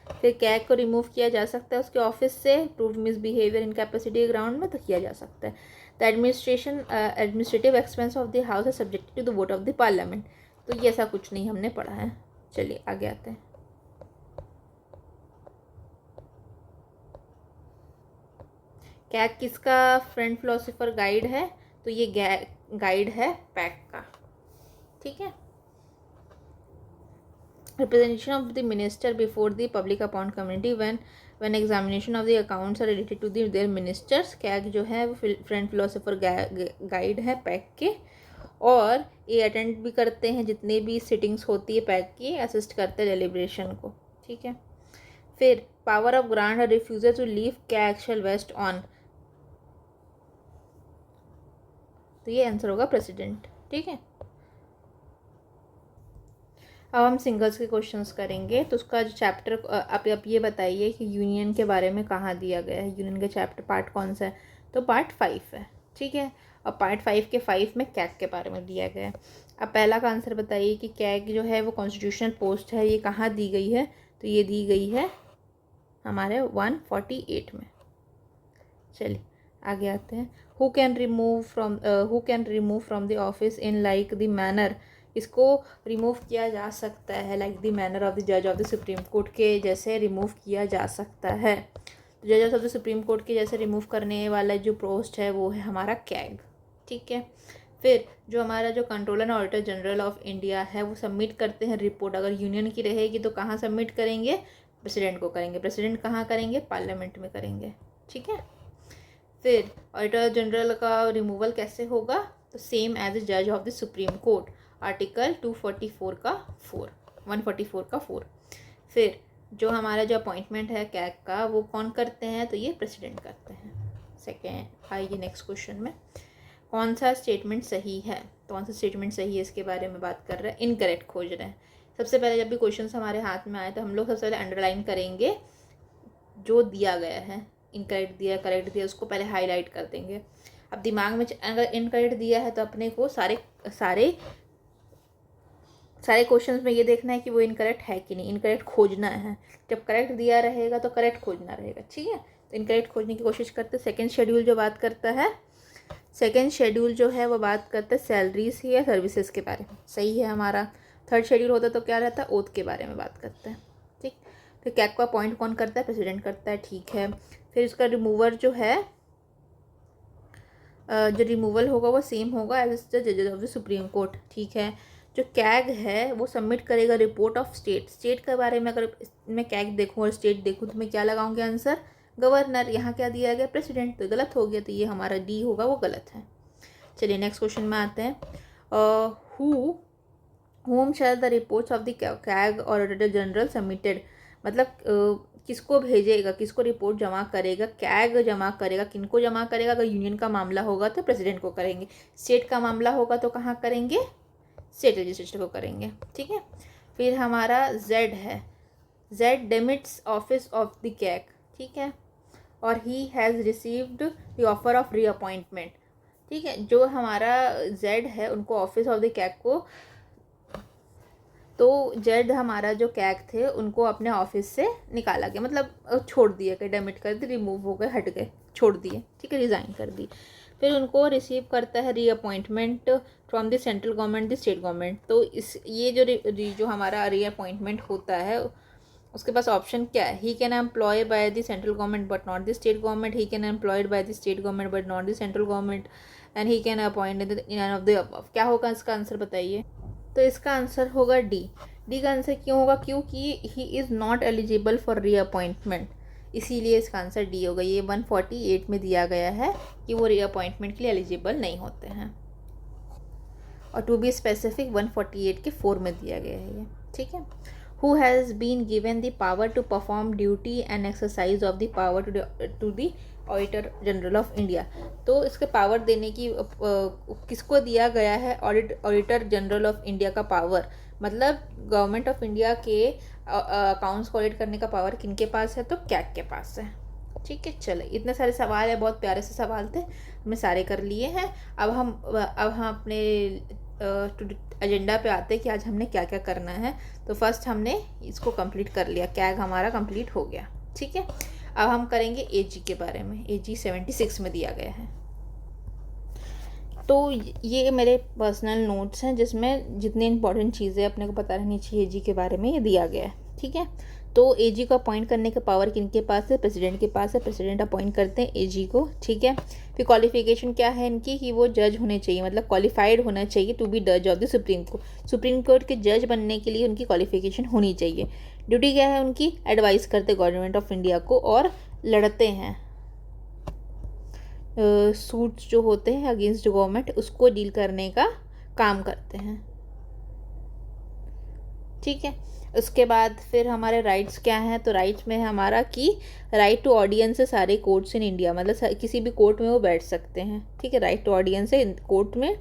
फिर कैग को रिमूव किया जा सकता है उसके ऑफिस से प्रूव्ड मिसबिहेवियर इनकैपेसिटी के ग्राउंड में, तो किया जा सकता है। The administrative expense of the house is subject to the vote of the parliament, तो ये ऐसा कुछ नहीं हमने पढ़ा है। चलिए आगे आते हैं। कैग किसका फ्रेंड फिलोसोफर गाइड है, तो ये गाइड है पैक का, ठीक है। Representation of the minister before the public appoint community when examination of the accounts are related to their ministers. CAG जो है वो फ्रेंड फिलोसोफर गाइड है पैक के, और ये अटेंड भी करते हैं जितने भी सिटिंग्स होती है पैक की, असिस्ट करते हैं डेलिब्रेशन को, ठीक है। फिर पावर ऑफ ग्रांट और refusal to leave CAG shall vest on, तो ये आंसर होगा प्रेसिडेंट, ठीक है। अब हम सिंगल्स के क्वेश्चंस करेंगे। तो उसका जो चैप्टर आप ये बताइए कि यूनियन के बारे में कहाँ दिया गया है, यूनियन का चैप्टर पार्ट कौन सा है, तो पार्ट 5 है, ठीक है। और पार्ट 5 के 5 में कैग के बारे में दिया गया है। अब पहला का आंसर बताइए कि कैग जो है वो कॉन्स्टिट्यूशनल पोस्ट है, ये कहाँ दी गई है, तो ये दी गई है हमारे 148 में। चलिए आगे आते हैं। Who can remove from the office in like the manner, इसको रिमूव किया जा सकता है like the manner of the जज ऑफ द सुप्रीम कोर्ट के जैसे रिमूव किया जा सकता है। तो जज ऑफ द सुप्रीम कोर्ट के जैसे रिमूव करने वाला जो पोस्ट है वो है हमारा कैग, ठीक है। फिर जो हमारा जो कंट्रोलर और ऑडिटर जनरल ऑफ इंडिया है वो सबमिट करते हैं रिपोर्ट, अगर यूनियन की रहेगी तो कहाँ सबमिट करेंगे, प्रेसिडेंट को करेंगे। प्रेसिडेंट कहाँ करेंगे, पार्लियामेंट में करेंगे, ठीक है। फिर ऑडिटर जनरल का रिमूवल कैसे होगा, तो सेम एज ए जज of the supreme court, article 244 का 4, 144 का 4। फिर जो हमारा जो अपॉइंटमेंट है कैग का वो कौन करते हैं, तो ये प्रेसिडेंट करते हैं। सेकेंड आइए नेक्स्ट क्वेश्चन में, कौन सा स्टेटमेंट सही है, तो कौन सा स्टेटमेंट सही है इसके बारे में बात कर रहे हैं, इनकरेक्ट खोज रहे हैं। सबसे पहले जब भी क्वेश्चन हमारे हाथ में आए तो हम लोग सबसे पहले अंडरलाइन करेंगे जो दिया गया है, इनकरेक्ट दिया करेक्ट दिया उसको पहले हाईलाइट कर देंगे। अब दिमाग में अगर इनकरेक्ट दिया है तो अपने को सारे क्वेश्चंस में ये देखना है कि वो इनकरेक्ट है कि नहीं, इनकरेक्ट खोजना है। जब करेक्ट दिया रहेगा तो करेक्ट खोजना रहेगा, ठीक है। तो इनकरेक्ट खोजने की कोशिश करते हैं। सेकंड शेड्यूल जो बात करता है, सेकंड शेड्यूल जो है वो बात करता है सैलरीज या सर्विसेज के बारे में, सही है हमारा। थर्ड शेड्यूल होता तो क्या रहता है, ओथ के बारे में बात करते हैं, ठीक। फिर कैग का अपॉइंट कौन करता है, प्रेसिडेंट करता है, ठीक है। फिर इसका रिमूवर जो है जो रिमूवल होगा वो सेम होगा एज द जजेस ऑफ द सुप्रीम कोर्ट, ठीक है। जो कैग है वो सबमिट करेगा रिपोर्ट ऑफ स्टेट के बारे में। अगर मैं कैग देखूँ और स्टेट देखूँ तो मैं क्या लगाऊंगी आंसर, गवर्नर। यहाँ क्या दिया गया, प्रेसिडेंट, तो गलत हो गया, तो ये हमारा डी होगा, वो गलत है। चलिए नेक्स्ट क्वेश्चन में आते हैं। Whom shall the reports of the CAG और ऑडिटर जनरल सबमिटेड, मतलब किसको भेजेगा, किसको रिपोर्ट जमा करेगा, कैग जमा करेगा, किनको जमा करेगा। अगर यूनियन का मामला होगा तो प्रेसिडेंट को करेंगे, स्टेट का मामला होगा तो कहाँ करेंगे, स्टेट रजिस्ट्रेटर को करेंगे, ठीक है। फिर हमारा जेड है, जेड demits office of the CAG, ठीक है, और he has received the offer of reappointment. ठीक है, जो हमारा जेड है उनको ऑफिस ऑफ द कैग को, तो जेड हमारा जो कैग थे उनको अपने ऑफिस से निकाला गया, मतलब छोड़ दिए गए, डेमिट कर दिए, रिमूव हो गए, हट गए, छोड़ दिए, ठीक है, रिज़ाइन कर दी। फिर उनको रिसीव करता है reappointment from the central government, the state government. तो इस ये जो हमारा रीअपॉइंटमेंट होता है उसके पास ऑप्शन क्या है, he can employ by the central government but not the state government, he can employed by the state government but not the central government, and he can appoint in any of the above. क्या होगा इसका आंसर बताइए? तो इसका आंसर होगा डी। डी का आंसर क्यों होगा? क्योंकि ही is not eligible for reappointment, इसीलिए इसका आंसर डी होगा। ये 148 में दिया गया है कि वो रीअपॉइंटमेंट के लिए एलिजिबल नहीं होते हैं, और टू बी स्पेसिफिक 148 के 4 में दिया गया है ये, ठीक है। Who has been given the power to perform duty and exercise of the power to the auditor general of India. तो इसके पावर देने की किसको दिया गया है? ऑडिटर जनरल ऑफ इंडिया का पावर, मतलब गवर्नमेंट ऑफ इंडिया के अकाउंट्स को ऑडिट करने का पावर किनके पास है? तो कैग के पास है, ठीक है। चलो, इतने सारे सवाल है, बहुत प्यारे से सवाल थे, हमने सारे कर लिए हैं। अब हम अपने एजेंडा पे आते हैं कि आज हमने क्या क्या करना है। तो फर्स्ट हमने इसको कंप्लीट कर लिया, कैग हमारा कंप्लीट हो गया, ठीक है। अब हम करेंगे एजी के बारे में। एजी 76 में दिया गया है। तो ये मेरे पर्सनल नोट्स हैं जिसमें जितनी इंपॉर्टेंट चीज़ें अपने को पता रहनी चाहिए एजी के बारे में, ये दिया गया है, ठीक है। तो एजी को अपॉइंट करने का पावर किनके पास है? प्रेसिडेंट के पास है। प्रेसिडेंट अपॉइंट करते हैं एजी को, ठीक है। फिर क्वालिफिकेशन क्या है इनकी कि वो जज होने चाहिए, मतलब क्वालिफाइड होना चाहिए टू बी जज of the supreme court. Supreme court के जज बनने के लिए उनकी क्वालिफिकेशन होनी चाहिए। ड्यूटी क्या है उनकी? एडवाइस करते गवर्नमेंट ऑफ इंडिया को, और लड़ते हैं सूट्स जो होते हैं अगेंस्ट गवर्नमेंट, उसको डील करने का काम करते हैं, ठीक है। उसके बाद फिर हमारे राइट्स क्या हैं? तो राइट्स में हमारा कि राइट टू ऑडियंस है सारे कोर्ट्स इन इंडिया, मतलब किसी भी कोर्ट में वो बैठ सकते हैं, ठीक है। राइट टू ऑडियंस है कोर्ट में,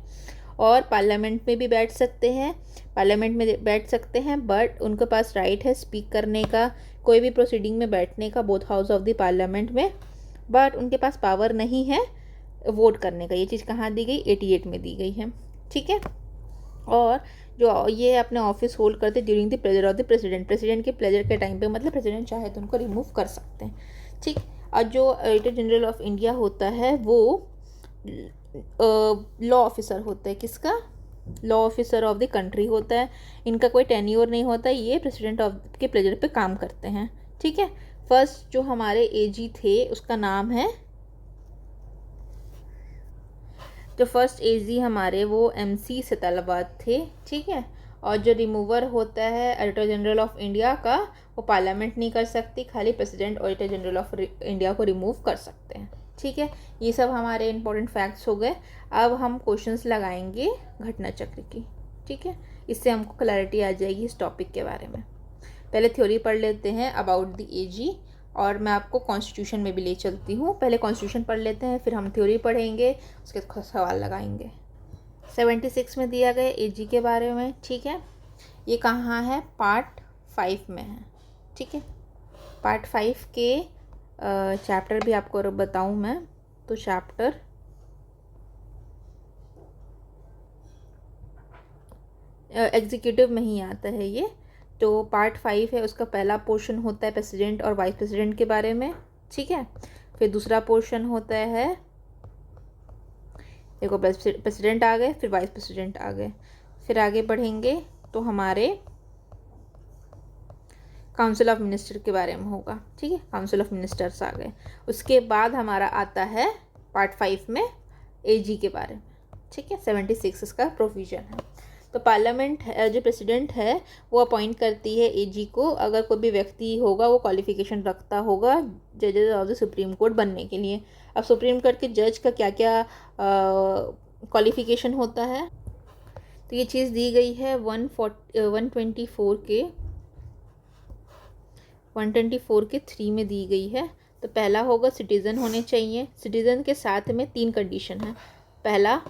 और पार्लियामेंट में भी बैठ सकते हैं, पार्लियामेंट में बैठ सकते हैं, बट उनके पास राइट है स्पीक करने का, कोई भी प्रोसीडिंग में बैठने का, both house of the parliament में, बट उनके पास पावर नहीं है वोट करने का। ये चीज़ कहाँ दी गई? 88 में दी गई है, ठीक है। और जो ये अपने ऑफिस होल्ड करते during the pleasure of the president, president के प्लेजर के टाइम पे, मतलब प्रेसिडेंट चाहे तो उनको रिमूव कर सकते हैं, ठीक। और जो ऑडिटर जनरल ऑफ इंडिया होता है वो लॉ ऑफिसर होता है। किसका? Law officer of the country होता है। इनका कोई टेन्योर नहीं होता, ये प्रेसिडेंट ऑफ के प्लेजर पे काम करते हैं, ठीक है। फर्स्ट जो हमारे एजी थे उसका नाम है, जो फर्स्ट एजी हमारे वो एमसी सेतालाबाद थे, ठीक है। और जो रिमूवर होता है ऑडिटर जनरल ऑफ इंडिया का, वो पार्लियामेंट नहीं कर सकती, खाली president auditor general of India को रिमूव कर सकते हैं, ठीक है। ये सब हमारे इंपॉर्टेंट फैक्ट्स हो गए। अब हम क्वेश्चंस लगाएंगे घटना चक्र की, ठीक है। इससे हमको क्लैरिटी आ जाएगी इस टॉपिक के बारे में। पहले थ्योरी पढ़ लेते हैं अबाउट द एजी, और मैं आपको कॉन्स्टिट्यूशन में भी ले चलती हूँ। पहले कॉन्स्टिट्यूशन पढ़ लेते हैं, फिर हम थ्योरी पढ़ेंगे, उसके सवाल लगाएंगे। 76 में दिया गया एजी के बारे में, ठीक है। ये कहाँ है? पार्ट 5 में है, ठीक है। पार्ट 5 के चैप्टर भी आपको बताऊँ मैं, तो चैप्टर एग्जीक्यूटिव में ही आता है ये। तो पार्ट 5 है, उसका पहला पोर्शन होता है प्रेसिडेंट और वाइस प्रेसिडेंट के बारे में, ठीक है। फिर दूसरा पोर्शन होता है, देखो प्रेसिडेंट आ गए, फिर वाइस प्रेसिडेंट आ गए, फिर आगे बढ़ेंगे तो हमारे काउंसिल ऑफ मिनिस्टर के बारे में होगा, ठीक है। काउंसिल ऑफ मिनिस्टर्स आ गए। उसके बाद हमारा आता है पार्ट 5 में एजी के बारे में, ठीक है। 76 इसका प्रोविज़न है। तो पार्लियामेंट जो प्रेसिडेंट है वो अपॉइंट करती है एजी को, अगर कोई भी व्यक्ति होगा वो क्वालिफिकेशन रखता होगा जजेस ऑफ द सुप्रीम कोर्ट बनने के लिए। अब सुप्रीम कोर्ट के जज का क्या क्या क्वालिफिकेशन होता है, तो ये चीज़ दी गई है 124 के 3 में दी गई है। तो पहला होगा सिटीज़न होने चाहिए। सिटीज़न के साथ में 3 कंडीशन है। पहला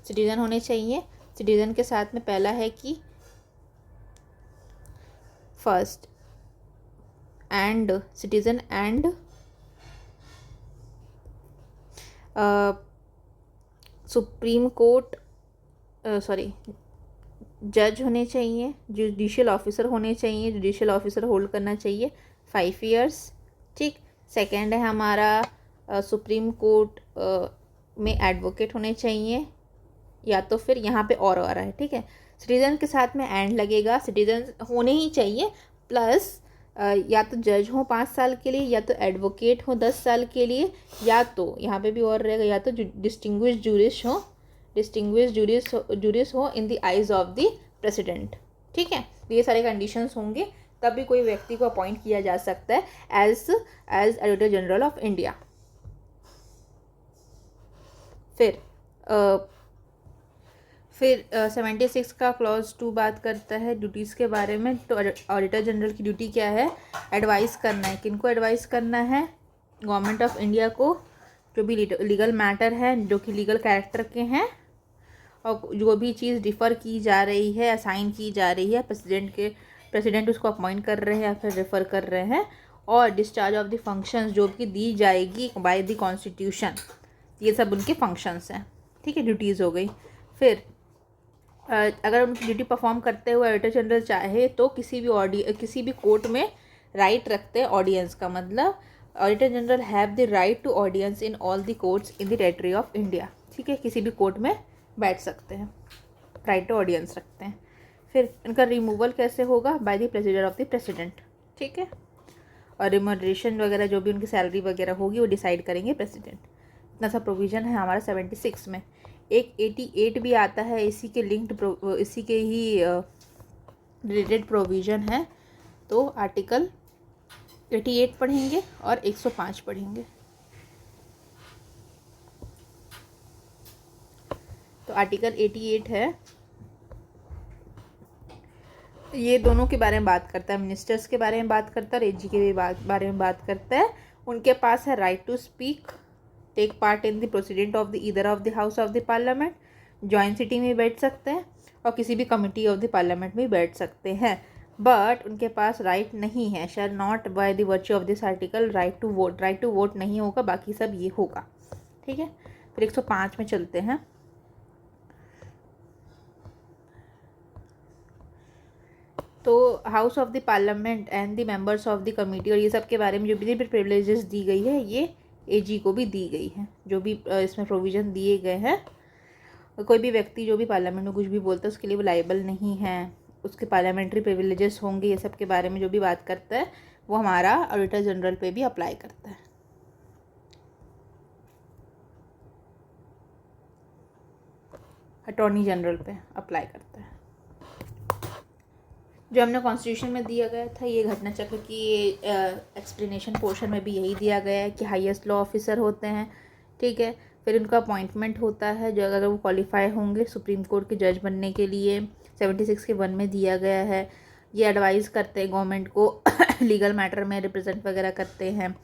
सिटीज़न होने चाहिए, सिटीज़न के साथ में पहला है कि first and citizen and supreme court जज होने चाहिए, जुडिशियल ऑफिसर होने चाहिए, जुडिशियल ऑफिसर होल्ड करना चाहिए 5 ईयर्स। ठीक। सेकंड है हमारा सुप्रीम कोर्ट में एडवोकेट होने चाहिए, या तो फिर यहाँ पे और आ रहा है, ठीक है, सिटीजन के साथ में एंड लगेगा, सिटीजन होने ही चाहिए, प्लस या तो जज हो 5 साल के लिए, या तो एडवोकेट हो 10 साल के लिए, या तो यहाँ पे भी और रहेगा, या तो डिस्टिंग्विश जूरिस हो in the eyes of the president. ठीक है, ये सारे कंडीशंस होंगे तभी कोई व्यक्ति को अपॉइंट किया जा सकता है as auditor general of India. फिर 76 का क्लॉज 2 बात करता है ड्यूटीज़ के बारे में। तो ऑडिटर जनरल की ड्यूटी क्या है? एडवाइस करना है। किनको एडवाइस करना है? गवर्नमेंट ऑफ इंडिया को, जो भी लीगल मैटर है, जो कि लीगल कैरेक्टर के हैं, और जो भी चीज़ डिफ़र की जा रही है, असाइन की जा रही है प्रेसिडेंट उसको अपॉइंट कर रहे हैं या फिर रेफ़र कर रहे हैं, और डिस्चार्ज ऑफ द फंक्शंस जो भी दी जाएगी बाय द कॉन्स्टिट्यूशन, ये सब उनके फंक्शंस हैं। ठीक है, ड्यूटीज़ हो गई। फिर अगर उनकी ड्यूटी परफॉर्म करते हुए ऑडिटर जनरल चाहे तो किसी भी कोर्ट में राइट रखते हैं ऑडियंस का, मतलब auditor general have the right to audience in all the courts in the territory of India. ठीक है, किसी भी कोर्ट में बैठ सकते हैं, राइट टू ऑडियंस रखते हैं। फिर इनका रिमूवल कैसे होगा? By the pleasure of the president. ठीक है, और रिमोडरेशन वगैरह जो भी उनकी सैलरी वगैरह होगी वो डिसाइड करेंगे प्रेसिडेंट। इतना सा प्रोविज़न है हमारा 76 में। एक 88 भी आता है, इसी के इसी के ही रिलेटेड प्रोविज़न है। तो आर्टिकल 88 पढ़ेंगे और 105 पढ़ेंगे। तो आर्टिकल 88 है, ये दोनों के बारे में बात करता है, मिनिस्टर्स के बारे में बात करता है और एजी के भी बारे में बात करता है। उनके पास है right to speak, take part in the proceeding of the either of the house of the parliament, joint sitting में बैठ सकते हैं और किसी भी कमिटी ऑफ द पार्लियामेंट में बैठ सकते हैं। बट उनके पास राइट नहीं है, shall not by the virtue of this article right to vote नहीं होगा, बाकी सब ये होगा। ठीक है, फिर 105 में चलते हैं। तो house of the parliament and the members of the committee और ये सब के बारे में जो भी प्रिविलेजेस दी गई है, ये एजी को भी दी गई है। जो भी इसमें प्रोविज़न दिए गए हैं, कोई भी व्यक्ति जो भी पार्लियामेंट में कुछ भी बोलता है उसके लिए वो लाइबल नहीं है, उसके पार्लियामेंट्री प्रिविलेजेस होंगे, ये सब के बारे में जो भी बात करता है वो हमारा ऑडिटर जनरल पे भी अप्लाई करता है। अटॉर्नी जनरल पे अप्लाई करता है। जो हमने कॉन्स्टिट्यूशन में दिया गया था, ये घटना चक्र की एक्सप्लेनेशन पोर्शन में भी यही दिया गया है कि हाईएस्ट लॉ ऑफिसर होते हैं। ठीक है, फिर उनका अपॉइंटमेंट होता है, जो अगर वो क्वालिफाई होंगे सुप्रीम कोर्ट के जज बनने के लिए, 76 के 1 में दिया गया है। ये एडवाइस करते हैं गवर्नमेंट को लीगल मैटर में, रिप्रेजेंट वगैरह करते हैं।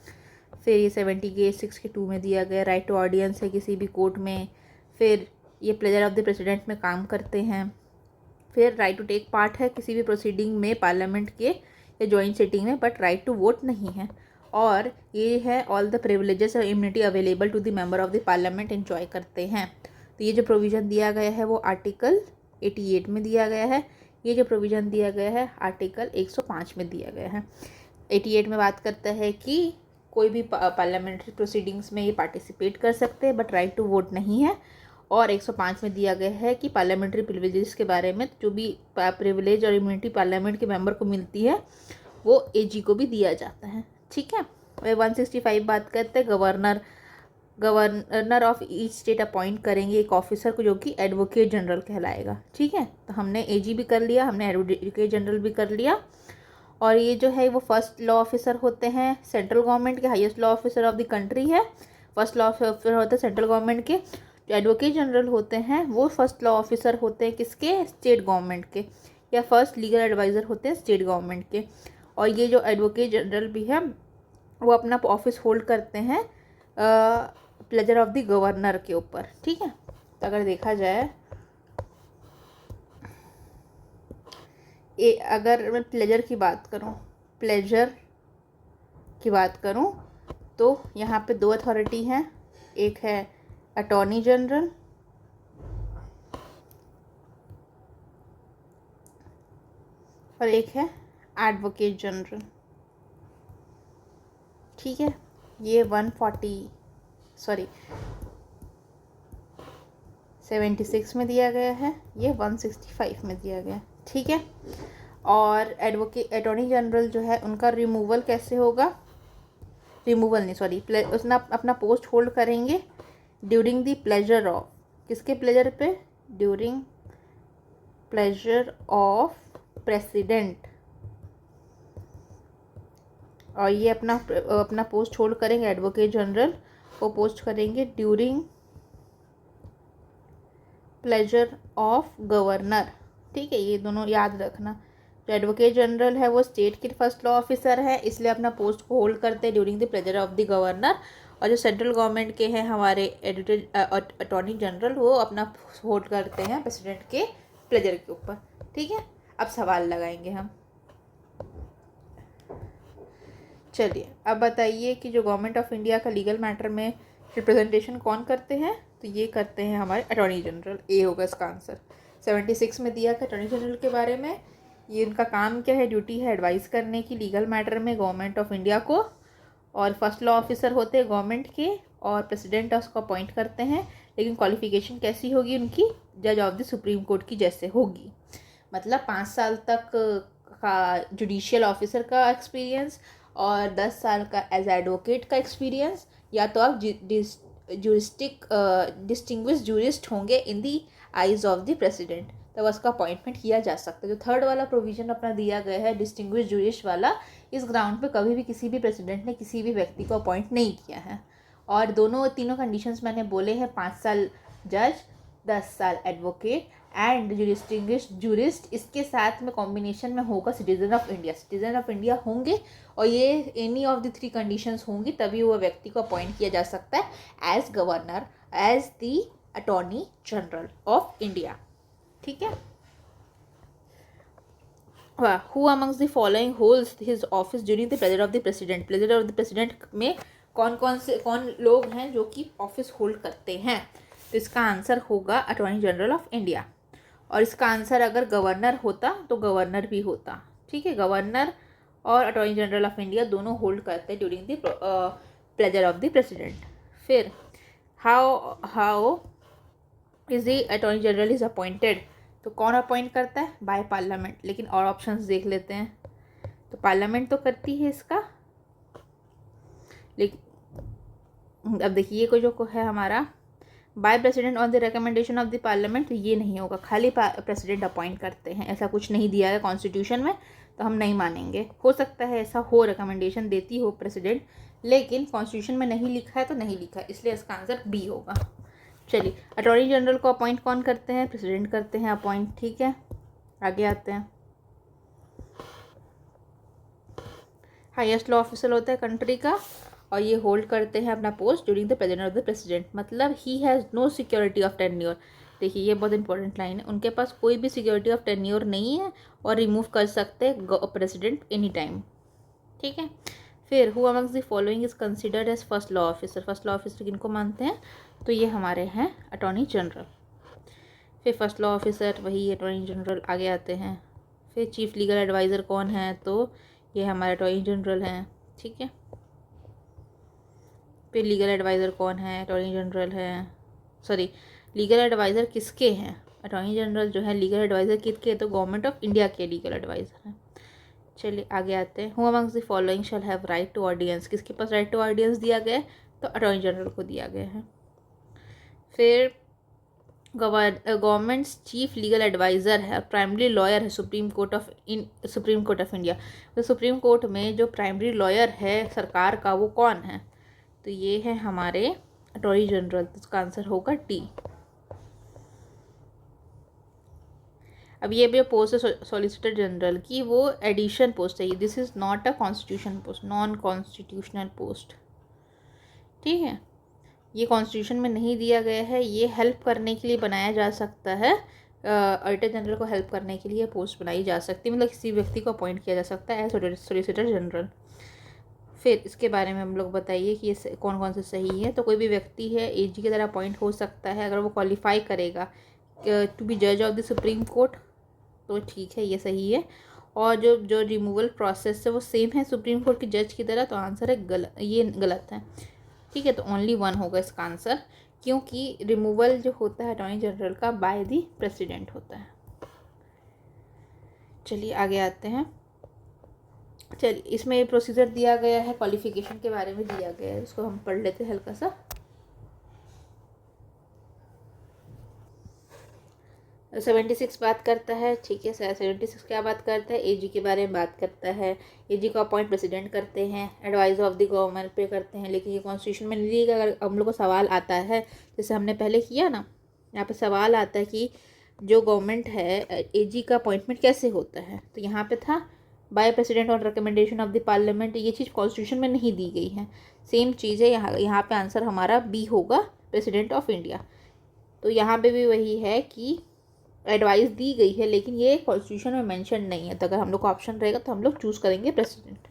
फिर ये 76 के 2 में दिया गया, राइट टू ऑडियंस है किसी भी कोर्ट में। फिर ये प्लेजर ऑफ द प्रेसिडेंट में काम करते हैं। फिर राइट टू टेक पार्ट है किसी भी प्रोसीडिंग में पार्लियामेंट के या जॉइंट सिटिंग में, बट राइट टू वोट नहीं है। और ये है ऑल द प्रिविलेजेस और immunity available to the member of the parliament enjoy करते हैं। तो ये जो प्रोविज़न दिया गया है वो आर्टिकल 88 में दिया गया है। ये जो प्रोविज़न दिया गया है आर्टिकल 105 में दिया गया है। 88 में बात करता है कि कोई भी पार्लियामेंट्री प्रोसीडिंग्स में ये पार्टिसिपेट कर सकते हैं, बट राइट टू वोट नहीं है। और 105 में दिया गया है कि पार्लियामेंट्री प्रिविलेजेस के बारे में, जो भी प्रिविलेज और इम्यूनिटी पार्लियामेंट के मेंबर को मिलती है वो एजी को भी दिया जाता है। ठीक है, 165 बात करते हैं governor of each state appoint करेंगे एक ऑफिसर को जो कि एडवोकेट जनरल कहलाएगा। ठीक है, तो हमने एजी भी कर लिया, हमने एडवोकेट जनरल भी कर लिया। और ये जो है वो फर्स्ट लॉ ऑफिसर होते हैं सेंट्रल गवर्नमेंट के, highest law officer of the country है। फर्स्ट लॉ ऑफिसर होते हैं सेंट्रल गवर्नमेंट के। जो एडवोकेट जनरल होते हैं वो फर्स्ट लॉ ऑफिसर होते हैं किसके? स्टेट गवर्नमेंट के, या फर्स्ट लीगल एडवाइज़र होते हैं स्टेट गवर्नमेंट के। और ये जो एडवोकेट जनरल भी है वो अपना ऑफिस होल्ड करते हैं प्लेजर ऑफ द गवर्नर के ऊपर। ठीक है, तो अगर देखा जाए अगर मैं प्लेजर की बात करूं तो यहाँ पे 2 अथॉरिटी हैं। एक है अटॉर्नी जनरल और एक है एडवोकेट जनरल। ठीक है, ये 76 में दिया गया है, ये 165 में दिया गया है। ठीक है, और अटॉर्नी जनरल जो है उनका रिमूवल कैसे होगा, रिमूवल नहीं सॉरी, उसने अपना पोस्ट होल्ड करेंगे ड्यूरिंग द प्लेजर ऑफ, किसके प्लेजर पे, ड्यूरिंग प्लेजर ऑफ प्रेसिडेंट। और ये अपना पोस्ट होल्ड करेंगे, एडवोकेट जनरल को पोस्ट करेंगे ड्यूरिंग प्लेजर ऑफ गवर्नर। ठीक है, ये दोनों याद रखना। जो एडवोकेट जनरल है वो स्टेट के फर्स्ट लॉ ऑफिसर है, इसलिए अपना पोस्ट को होल्ड करते हैं during the pleasure of the governor. और जो सेंट्रल गवर्नमेंट के हैं हमारे अटॉर्नी जनरल, वो अपना होल्ड करते हैं प्रेसिडेंट के प्लेजर के ऊपर। ठीक है, अब सवाल लगाएंगे हम। चलिए अब बताइए कि जो गवर्नमेंट ऑफ इंडिया का लीगल मैटर में रिप्रेजेंटेशन कौन करते हैं, तो ये करते हैं हमारे अटॉर्नी जनरल। ए होगा इसका आंसर। 76 में दिया था अटॉर्नी जनरल के बारे में। ये इनका काम क्या है, ड्यूटी है एडवाइस करने की लीगल मैटर में गवर्नमेंट ऑफ इंडिया को, और फर्स्ट लॉ ऑफिसर होते हैं गवर्नमेंट के, और प्रेसिडेंट उसको अपॉइंट करते हैं। लेकिन क्वालिफिकेशन कैसी होगी उनकी, जज ऑफ द सुप्रीम कोर्ट की जैसे होगी। मतलब 5 साल तक का जुडिशियल ऑफिसर का एक्सपीरियंस और 10 साल का एज एडवोकेट का एक्सपीरियंस, या तो आप डिस्टिंग्विश जूरिस्ट होंगे इन दी आइज ऑफ द प्रेसिडेंट, तब उसका अपॉइंटमेंट किया जा सकता है। जो थर्ड वाला प्रोविजन अपना दिया गया है डिस्टिंग्विश जूरिस्ट वाला, इस ग्राउंड पे कभी भी किसी भी प्रेसिडेंट ने किसी भी व्यक्ति को अपॉइंट नहीं किया है। और तीनों कंडीशंस मैंने बोले हैं, 5 साल जज, 10 साल एडवोकेट एंड जो डिस्टिंग्विश जूरिस्ट, इसके साथ में कॉम्बिनेशन में होगा citizen of India. Citizen of India होंगे और ये एनी ऑफ द 3 कंडीशंस होंगी, तभी वो व्यक्ति को अपॉइंट किया जा सकता है as governor, as the attorney general of India. ठीक है, who amongst the following holds his office during the pleasure of the president. Pleasure of the president में कौन लोग हैं जो कि ऑफिस होल्ड करते हैं, तो इसका आंसर होगा अटॉर्नी जनरल ऑफ इंडिया। और इसका आंसर अगर गवर्नर होता तो गवर्नर भी होता। ठीक है, गवर्नर और अटॉर्नी जनरल ऑफ इंडिया दोनों होल्ड करते हैं during the pleasure of the president. फिर how is the attorney general is appointed, तो कौन अपॉइंट करता है, बाय पार्लियामेंट। लेकिन और ऑप्शंस देख लेते हैं, तो पार्लियामेंट तो करती है इसका, लेकिन अब देखिए कोई जो है हमारा by president on the recommendation of the parliament, तो ये नहीं होगा, खाली प्रेसिडेंट अपॉइंट करते हैं। ऐसा कुछ नहीं दिया है कॉन्स्टिट्यूशन में, तो हम नहीं मानेंगे। हो सकता है ऐसा हो, रिकमेंडेशन देती हो प्रेसिडेंट, लेकिन कॉन्स्टिट्यूशन में नहीं लिखा है तो नहीं लिखा है, इसलिए इसका आंसर बी होगा। चलिए, अटॉर्नी जनरल को अपॉइंट कौन करते हैं, प्रेसिडेंट करते हैं अपॉइंट। ठीक है, आगे आते हैं। हाईएस्ट लॉ ऑफिसर होता है कंट्री का, और ये होल्ड करते हैं अपना post during the presence of the president. मतलब he has no security of tenure. देखिए ये बहुत इंपॉर्टेंट लाइन है, उनके पास कोई भी सिक्योरिटी ऑफ टेन्योर नहीं है और रिमूव कर सकते हैं प्रेसिडेंट एनी टाइम। ठीक है, फिर who amongst the following is considered as first law officer. First law officer किनको मानते हैं, तो ये हमारे हैं अटॉर्नी जनरल। फिर फर्स्ट लॉ ऑफिसर वही अटॉर्नी जनरल, आगे आते हैं। फिर चीफ लीगल एडवाइज़र कौन है, तो ये हमारे अटॉर्नी जनरल हैं। ठीक है, फिर लीगल एडवाइज़र कौन है, अटॉर्नी जनरल है। सॉरी, लीगल एडवाइज़र किसके हैं, अटॉर्नी जनरल जो है लीगल एडवाइज़र किसके, तो गवर्नमेंट ऑफ इंडिया के लीगल एडवाइज़र हैं। चलिए आगे आते हैं। Who amongst the following shall have right to audience. किसके पास राइट टू ऑडियंस दिया गया है, तो अटॉर्नी जनरल को दिया गया है। फिर गवर्नमेंट्स चीफ लीगल एडवाइज़र है, प्राइमरी लॉयर है सुप्रीम कोर्ट ऑफ इंडिया। तो सुप्रीम कोर्ट में जो प्राइमरी लॉयर है सरकार का, वो कौन है, तो ये है हमारे अटॉर्नी जनरल। तो इसका आंसर होगा डी। अब ये भी पोस्ट है सॉलिसिटर जनरल की, वो एडिशन पोस्ट है। This is not a constitution post, non constitutional post. ठीक है, ये कॉन्स्टिट्यूशन में नहीं दिया गया है, ये हेल्प करने के लिए बनाया जा सकता है। ऑडिटर जनरल को हेल्प करने के लिए पोस्ट बनाई जा सकती है, मतलब किसी व्यक्ति को अपॉइंट किया जा सकता है एज सॉलिसिटर जनरल। फिर इसके बारे में हम लोग बताइए कि ये कौन कौन से सही है। तो कोई भी व्यक्ति है एजी की तरह अपॉइंट हो सकता है अगर वो क्वालिफाई करेगा टू बी जज ऑफ द सुप्रीम कोर्ट, तो ठीक है, ये सही है। और जो जो रिमूवल प्रोसेस है वो सेम है सुप्रीम कोर्ट के जज की तरह, तो आंसर है गलत, ये गलत है। ठीक है, तो ओनली 1 होगा इसका आंसर, क्योंकि रिमूवल जो होता है अटॉर्नी जनरल का बाय द प्रेसिडेंट होता है। चलिए आगे आते हैं। चलिए इसमें प्रोसीजर दिया गया है, क्वालिफिकेशन के बारे में दिया गया है, उसको हम पढ़ लेते हैं हल्का सा। 76 बात करता है, ठीक है सर। 76 क्या बात करता है, एजी के बारे में बात करता है। एजी को अपॉइंट प्रेसिडेंट करते हैं, एडवाइस ऑफ द गवर्नमेंट पे करते हैं, लेकिन ये कॉन्स्टिट्यूशन में नहीं दिएगा। अगर हम लोग को सवाल आता है, जैसे हमने पहले किया ना, यहाँ पे सवाल आता है कि जो गवर्नमेंट है एजी का अपॉइंटमेंट कैसे होता है, तो यहाँ पे था by president on recommendation of the parliament. ये चीज़ कॉन्स्टिट्यूशन में नहीं दी गई है, सेम चीज़ है यहाँ पे आंसर हमारा बी होगा, प्रेसिडेंट ऑफ इंडिया। तो यहाँ पे भी वही है कि एडवाइस दी गई है, लेकिन ये कॉन्स्टिट्यूशन में मेंशन नहीं है, तो अगर हम लोग को ऑप्शन रहेगा तो हम लोग चूज़ करेंगे प्रेसिडेंट।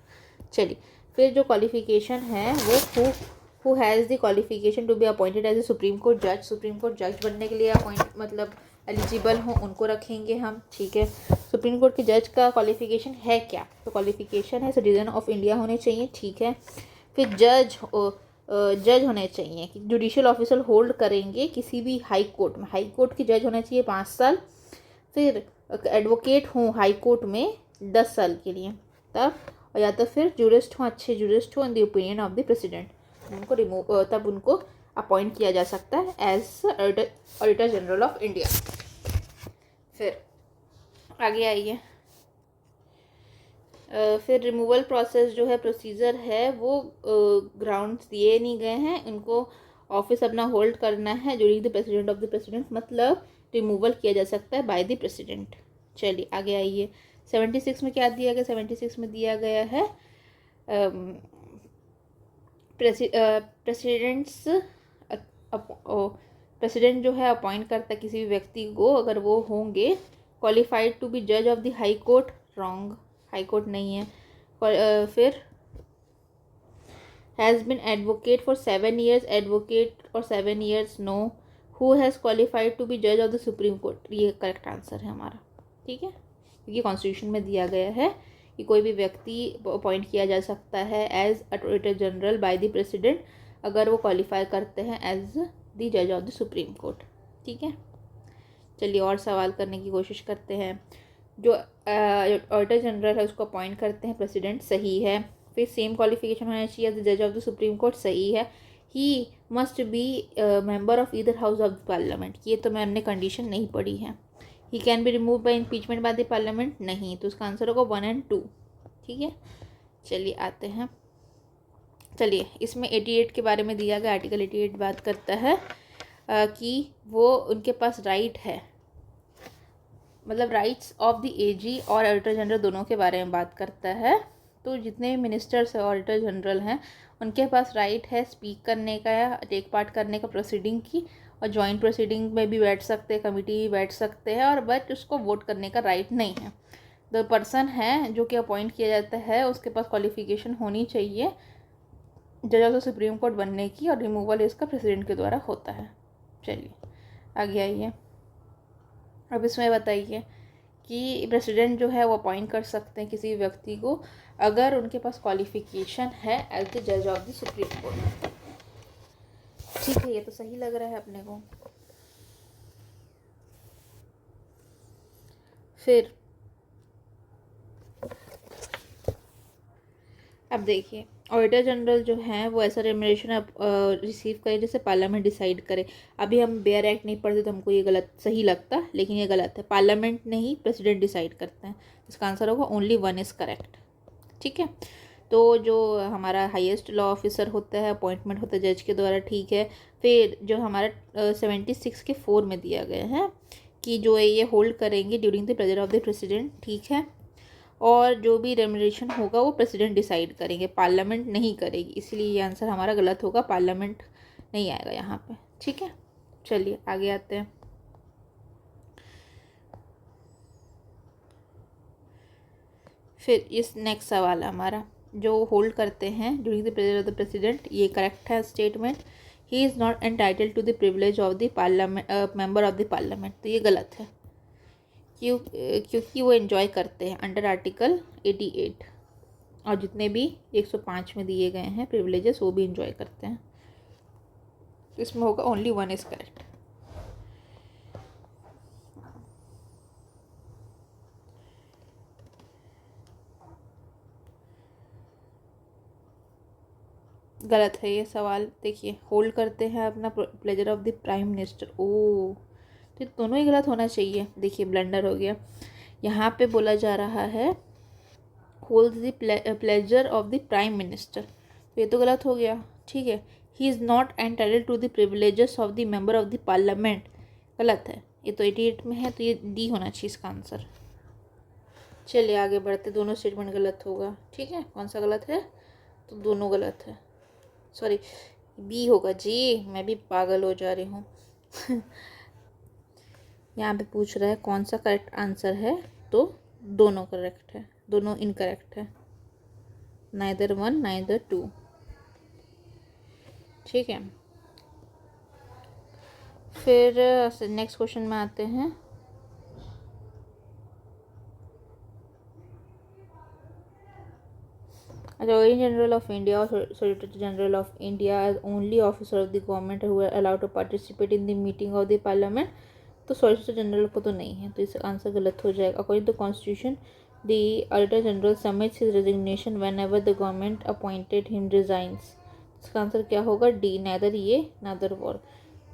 चलिए फिर जो क्वालिफिकेशन है वो who has the qualification to be appointed as a supreme court जज। सुप्रीम कोर्ट जज बनने के लिए अपॉइंट मतलब एलिजिबल हो उनको रखेंगे हम, ठीक है। सुप्रीम कोर्ट के जज का क्वालिफिकेशन है क्या, तो क्वालिफिकेशन है सिटीजन ऑफ इंडिया होने चाहिए, ठीक है। फिर जज होने चाहिए कि जुडिशियल ऑफिसर होल्ड करेंगे किसी भी हाई कोर्ट में, हाई कोर्ट की जज होने चाहिए 5 साल। फिर एडवोकेट हों हाई कोर्ट में 10 साल के लिए तब, और या तो फिर जूरिस्ट हों, अच्छे जूरिस्ट हों in the opinion of the president, उनको तब उनको अपॉइंट किया जा सकता है as auditor general of India. फिर आगे आइए। फिर रिमूवल प्रोसेस जो है, प्रोसीजर है, वो ग्राउंड्स दिए नहीं गए हैं, उनको ऑफिस अपना होल्ड करना है during the president of the president, मतलब रिमूवल किया जा सकता है बाय द प्रेसिडेंट। चलिए आगे आइए। 76 में क्या दिया गया, 76 में दिया गया है प्रेसिडेंट जो है अपॉइंट करता है किसी भी व्यक्ति को, अगर वो होंगे क्वालिफाइड टू बी जज of the high court, wrong, high court नहीं है। फिर has been advocate for 7 years, advocate for 7 years, no. Who has qualified to be जज ऑफ द सुप्रीम कोर्ट, ये करेक्ट आंसर है हमारा, ठीक है, क्योंकि कॉन्स्टिट्यूशन में दिया गया है कि कोई भी व्यक्ति अपॉइंट किया जा सकता है as auditor general by the president अगर वो क्वालिफाई करते हैं एज द जज ऑफ द सुप्रीम कोर्ट, ठीक है। चलिए और सवाल करने की कोशिश करते हैं। जो ऑडिटर जनरल है उसको अपॉइंट करते हैं प्रेसिडेंट, सही है। फिर सेम क्वालिफिकेशन होना चाहिए एज द जज ऑफ द सुप्रीम कोर्ट, सही है। He must be member of either house of the parliament, ये तो मैंने कंडीशन नहीं पढ़ी है। He can be remove bye impeachment by the parliament, नहीं, तो उसका आंसर होगा 1 और 2, ठीक है। चलिए आते हैं। चलिए इसमें 88 के बारे में दिया गया, आर्टिकल 88 बात करता है कि वो उनके पास राइट है, मतलब राइट्स ऑफ द एजी और ऑडिटर जनरल दोनों के बारे में बात करता है। तो जितने भी मिनिस्टर्स है ऑडिटर जनरल हैं उनके पास राइट है स्पीक करने का या टेक पार्ट करने का प्रोसीडिंग की, और जॉइंट प्रोसीडिंग में भी बैठ सकते हैं, कमिटी भी बैठ सकते हैं, और बट उसको वोट करने का राइट नहीं है। द पर्सन है जो कि अपॉइंट किया जाता है उसके पास क्वालिफिकेशन होनी चाहिए जज ऑफ द सुप्रीम कोर्ट बनने की, और रिमूवल इसका प्रेसिडेंट के द्वारा होता है। चलिए आगे आइए। अब इसमें बताइए कि प्रेसिडेंट जो है वो अपॉइंट कर सकते हैं किसी व्यक्ति को अगर उनके पास क्वालिफिकेशन है एज द जज ऑफ द सुप्रीम कोर्ट, ठीक है, ये तो सही लग रहा है अपने को। फिर अब देखिए, ऑडिटर जनरल जो है वो ऐसा रेमुनरेशन रिसीव करे जैसे पार्लियामेंट डिसाइड करे। अभी हम बेयर एक्ट नहीं पढ़ते तो हमको ये गलत सही लगता, लेकिन ये गलत है, पार्लियामेंट नहीं प्रेसिडेंट डिसाइड करते हैं। इसका आंसर होगा ओनली 1 इज़ करेक्ट, ठीक है। तो जो हमारा हाईएस्ट लॉ ऑफिसर होता है अपॉइंटमेंट होता है जज के द्वारा, ठीक है। फिर जो हमारा 76 के 4 में दिया गया है कि जो है ये होल्ड करेंगे during the pleasure of the president, ठीक है, और जो भी रेमुनरेशन होगा वो प्रेसिडेंट डिसाइड करेंगे, पार्लियामेंट नहीं करेगी, इसलिए ये आंसर हमारा गलत होगा, पार्लियामेंट नहीं आएगा यहाँ पे, ठीक है। चलिए आगे आते हैं। फिर इस नेक्स्ट सवाल है हमारा, जो होल्ड करते हैं during the pleasure of the president, ये करेक्ट है statement. He is not entitled to the privilege of the parliament member of the parliament, तो ये गलत है, क्योंकि वो एंजॉय करते हैं अंडर आर्टिकल 88, और जितने भी 105 में दिए गए हैं प्रिविलेजेस वो भी एंजॉय करते हैं। इसमें होगा ओनली वन इज करेक्ट। गलत है ये सवाल। देखिए, होल्ड करते हैं अपना pleasure of the prime minister. ओ, तो दोनों ही गलत होना चाहिए। देखिए, ब्लंडर हो गया। यहाँ पे बोला जा रहा है hold the pleasure of the prime minister, तो ये तो गलत हो गया। ठीक है, he is not entitled to the privileges of the member of the parliament, गलत है। ये तो 88 में है, तो ये डी होना चाहिए इसका आंसर। चलिए आगे बढ़ते, दोनों स्टेटमेंट गलत होगा। ठीक है, कौन सा गलत है? तो दोनों गलत है, सॉरी बी होगा जी, मैं भी पागल हो जा रही हूँ। यहाँ पे पूछ रहा है कौन सा करेक्ट आंसर है, तो दोनों करेक्ट है, दोनों इनकरेक्ट है, नाइदर 1 नाइदर 2। ठीक है, फिर नेक्स्ट क्वेश्चन में आते हैं। Attorney General of India or Solicitor General of India as only officer of the government who are allowed to participate in the meeting of the parliament, तो सॉलिसिटर जनरल को तो नहीं है, तो इसका आंसर गलत हो जाएगा। According to constitution the auditor general submits his resignation whenever the government appointed him resigns. इसका आंसर क्या होगा? डी, नादर ये नादर वॉर।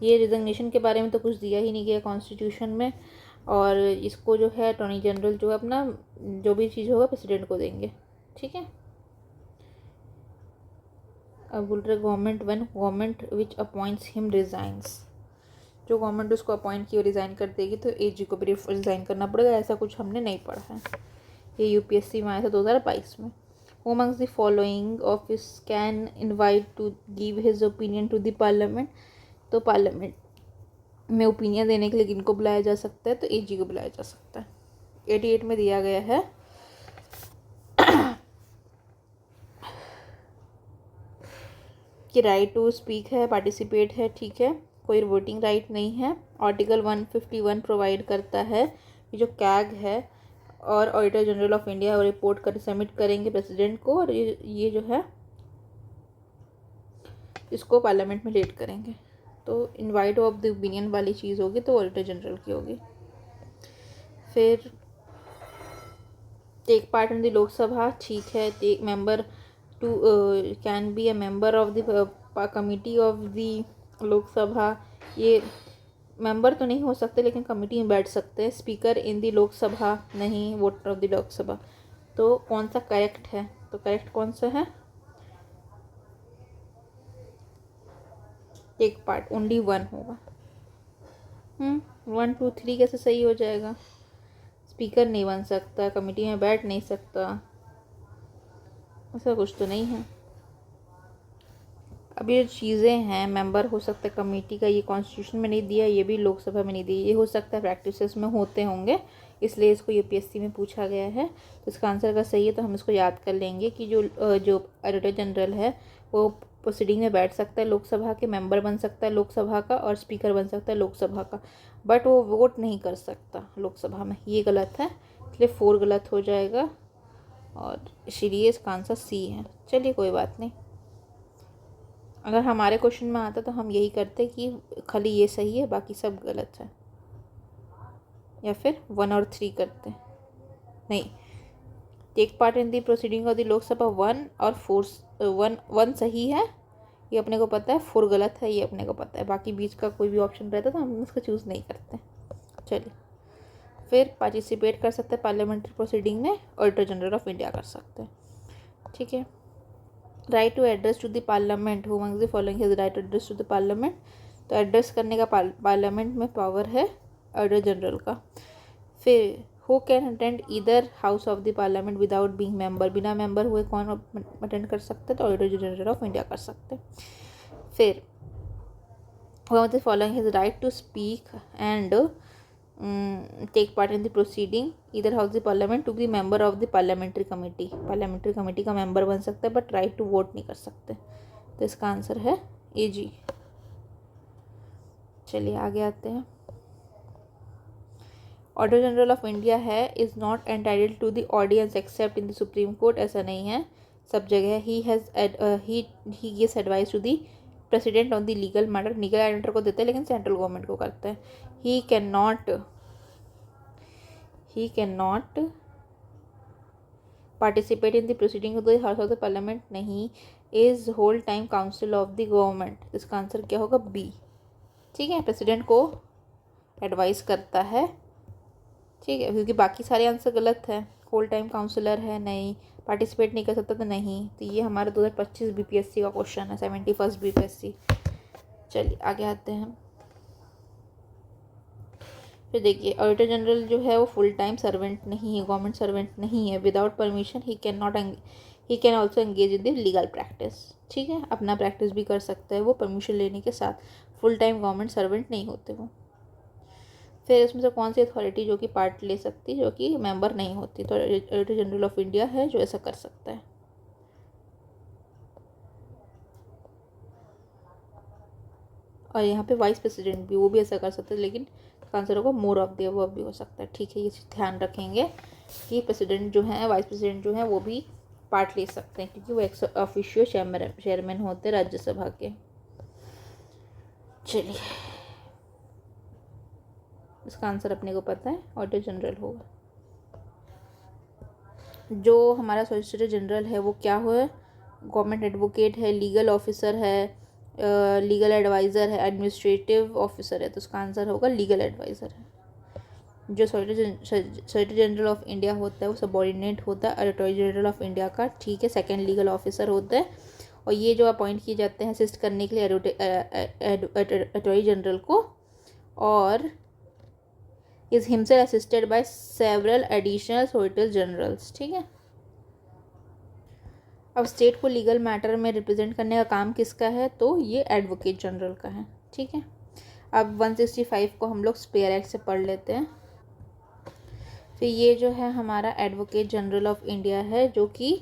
ये रिजिग्नेशन के बारे में तो कुछ दिया ही नहीं गया कॉन्स्टिट्यूशन में, और इसको जो है अटॉर्नी जनरल जो है अपना जो भी चीज़ होगा प्रेसिडेंट को देंगे। ठीक है, अब बोल रहे government when government which appoints him resigns, जो गवर्नमेंट उसको अपॉइंट की रिज़ाइन कर देगी तो एजी को भी रिज़ाइन करना पड़ेगा। ऐसा कुछ हमने नहीं पढ़ा है, ये यूपीएससी में आया था 2022 में। Who amongst the following office can invite to give his opinion to the parliament, तो पार्लियामेंट में ओपिनियन देने के लिए किनको बुलाया जा सकता है? तो एजी को बुलाया जा सकता है। 88 में दिया गया है कि राइट टू स्पीक है, पार्टिसिपेट है। ठीक है, कोई वोटिंग राइट नहीं है। आर्टिकल 151 प्रोवाइड करता है कि जो कैग है और auditor general of India report कर सबमिट करेंगे प्रेसिडेंट को, और ये जो है इसको पार्लियामेंट में लेट करेंगे। तो इनवाइट ऑफ द ओपिनियन वाली चीज़ होगी तो ऑडिटर जनरल की होगी। फिर take part in the Lok Sabha, ठीक है, take member to can be a member of the committee of the Lok Sabha, ये मेंबर तो नहीं हो सकते लेकिन कमिटी में बैठ सकते हैं। स्पीकर इन द लोकसभा नहीं, वोटर ऑफ द लोकसभा। तो कौन सा करेक्ट है? तो करेक्ट कौन सा है? टेक पार्ट ओनली 1 होगा। 1 2 3 कैसे सही हो जाएगा? स्पीकर नहीं बन सकता, कमिटी में बैठ नहीं सकता, ऐसा कुछ तो नहीं है। अब ये चीज़ें हैं, मेंबर हो सकता है कमेटी का, ये कॉन्स्टिट्यूशन में नहीं दिया, ये भी लोकसभा में नहीं दिया। ये हो सकता है प्रैक्टिसेस में होते होंगे, इसलिए इसको यूपीएससी में पूछा गया है। तो इसका आंसर अगर सही है तो हम इसको याद कर लेंगे कि जो ऑडिटर जनरल है वो प्रोसीडिंग में बैठ सकता है लोकसभा के, मेंबर बन सकता है लोकसभा का, और स्पीकर बन सकता है लोकसभा का, बट वो वोट नहीं कर सकता लोकसभा में। ये गलत है, इसलिए 4 गलत हो जाएगा, और इसलिए इसका आंसर सी है। चलिए कोई बात नहीं, अगर हमारे क्वेश्चन में आता तो हम यही करते कि खाली ये सही है बाकी सब गलत है, या फिर 1 और 3 करते। नहीं, take part in the proceeding of the Lok Sabha 1 और 4, 1 सही है ये अपने को पता है, 4 गलत है ये अपने को पता है, बाकी बीच का कोई भी ऑप्शन रहता तो हम उसको चूज़ नहीं करते। चलिए, फिर पार्टिसिपेट कर सकते हैं पार्लियामेंट्री प्रोसीडिंग में, ऑडिटर जनरल ऑफ इंडिया कर सकते हैं। ठीक है, right to address to the parliament, who amongst the following has right to address to the parliament, तो एड्रेस करने का पार्लियामेंट में पावर है ऑडिटर जनरल का। फिर who can attend either house of the parliament without being member, बिना मेंबर हुए कौन अटेंड कर सकते हैं? तो ऑडिटर जनरल ऑफ इंडिया कर सकते हैं। फिर who amongst the following has right to speak and take part in the proceeding either house the parliament to be member of the parliamentary committee, parliamentary committee का मेंबर बन सकता है बट राइट टू वोट नहीं कर सकते। तो इसका आंसर है ए जी। चलिए आगे आते हैं। ऑडिटर जनरल ऑफ इंडिया है is not entitled to the audience except in the supreme court, ऐसा नहीं है, सब जगह है। He gives advice to the president on the legal matter, legal matter को देते हैं लेकिन सेंट्रल गवर्नमेंट को करता है। He can not participate in the proceeding of the house of the parliament, नहीं। Is whole time council of the government, इसका आंसर क्या होगा? बी। ठीक है, प्रेसिडेंट को एडवाइस करता है, ठीक है, क्योंकि बाकी सारे आंसर गलत है। होल टाइम काउंसलर है, नहीं। पार्टिसिपेट नहीं कर सकता तो नहीं। तो ये हमारा 2025 बीपीएससी का क्वेश्चन है, 71 बीपीएससी। चलिए आगे आते हैं। फिर देखिए, ऑडिटर जनरल जो है वो फुल टाइम सर्वेंट नहीं है, गवर्नमेंट सर्वेंट नहीं है। Without permission he can also engage in the legal practice, ठीक है, अपना प्रैक्टिस भी कर सकता है वो परमिशन लेने के साथ। फुल टाइम गवर्नमेंट सर्वेंट नहीं होते वो। फिर इसमें से कौन सी अथॉरिटी जो कि पार्ट ले सकती, जो कि मेंबर नहीं होती? तो ऑडिटर जनरल ऑफ इंडिया है जो ऐसा कर सकता है। और यहाँ पे वाइस प्रेसिडेंट भी, वो भी ऐसा कर सकते हैं, लेकिन आंसर होगा मोर ऑफ द अबव भी हो सकता है। ठीक है, ये ध्यान रखेंगे कि प्रेसिडेंट जो है, वाइस प्रेसिडेंट जो है वो भी पार्ट ले सकते हैं, क्योंकि वो एक्स ऑफिशियो चेयरमैन होते हैं राज्यसभा के। चलिए, इसका आंसर अपने को पता है, ऑडिटर जनरल होगा। जो हमारा सॉलिसिटर जनरल है वो क्या हुआ? गवर्नमेंट एडवोकेट है, लीगल ऑफिसर है, लीगल एडवाइज़र है, एडमिनिस्ट्रेटिव ऑफिसर है, तो उसका आंसर होगा लीगल एडवाइज़र है। जो सॉलिसिटर जनरल ऑफ इंडिया होता है वो सबॉर्डिनेट होता है अटॉर्नी जनरल ऑफ इंडिया का, ठीक है, सेकंड लीगल ऑफिसर होता है। और ये जो अपॉइंट किए जाते हैं असिस्ट करने के लिए अटॉर्नी जनरल को, और is himself assisted by several additional solicitor generals, ठीक है। अब स्टेट को लीगल मैटर में रिप्रेजेंट करने का काम किसका है? तो ये एडवोकेट जनरल का है, ठीक है। अब 165 को हम लोग स्पेयर एक्ट से पढ़ लेते हैं। फिर ये जो है हमारा एडवोकेट जनरल ऑफ इंडिया है, जो कि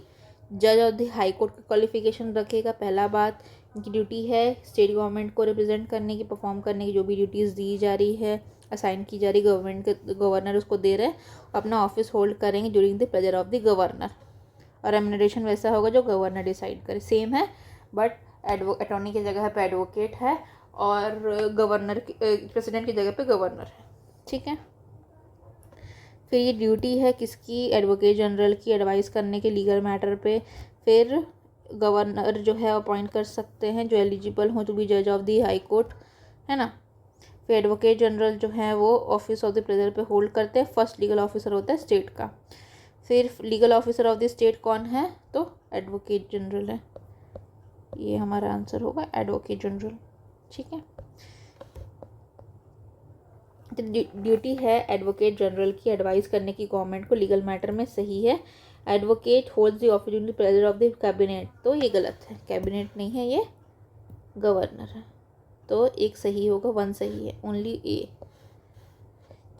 जज ऑफ द हाई कोर्ट का क्वालिफिकेशन रखेगा। पहला बात, इनकी ड्यूटी है स्टेट गवर्नमेंट को रिप्रेजेंट करने की, परफॉर्म करने की, जो भी ड्यूटीज़ दी जा रही है, असाइन की जा रही गवर्नमेंट के, गवर्नर उसको दे रहे हैं, अपना ऑफिस होल्ड करेंगे during the pleasure of the governor. और रेम्यूनरेशन वैसा होगा जो गवर्नर डिसाइड करे, सेम है, बट अटॉर्नी की जगह पे एडवोकेट है और गवर्नर प्रेसिडेंट की जगह पे गवर्नर है, ठीक है। फिर ये ड्यूटी है किसकी? एडवोकेट जनरल की, एडवाइस करने के लीगल मैटर पे। फिर गवर्नर जो है अपॉइंट कर सकते हैं जो एलिजिबल हो टू बी जज ऑफ द हाई कोर्ट, है ना। फिर एडवोकेट जनरल जो है वो ऑफिस ऑफ द प्रेजर पे होल्ड करते हैं। फर्स्ट लीगल ऑफिसर होता है स्टेट का। फिर legal officer of the state कौन है? तो एडवोकेट जनरल है। ये हमारा आंसर होगा एडवोकेट जनरल, ठीक है। ड्यूटी है एडवोकेट जनरल की एडवाइस करने की गवर्नमेंट को लीगल मैटर में, सही है। Advocate holds the office in the pleasure of the cabinet, तो ये गलत है, कैबिनेट नहीं है, ये गवर्नर है। तो एक सही होगा, 1 सही है, ओनली ए।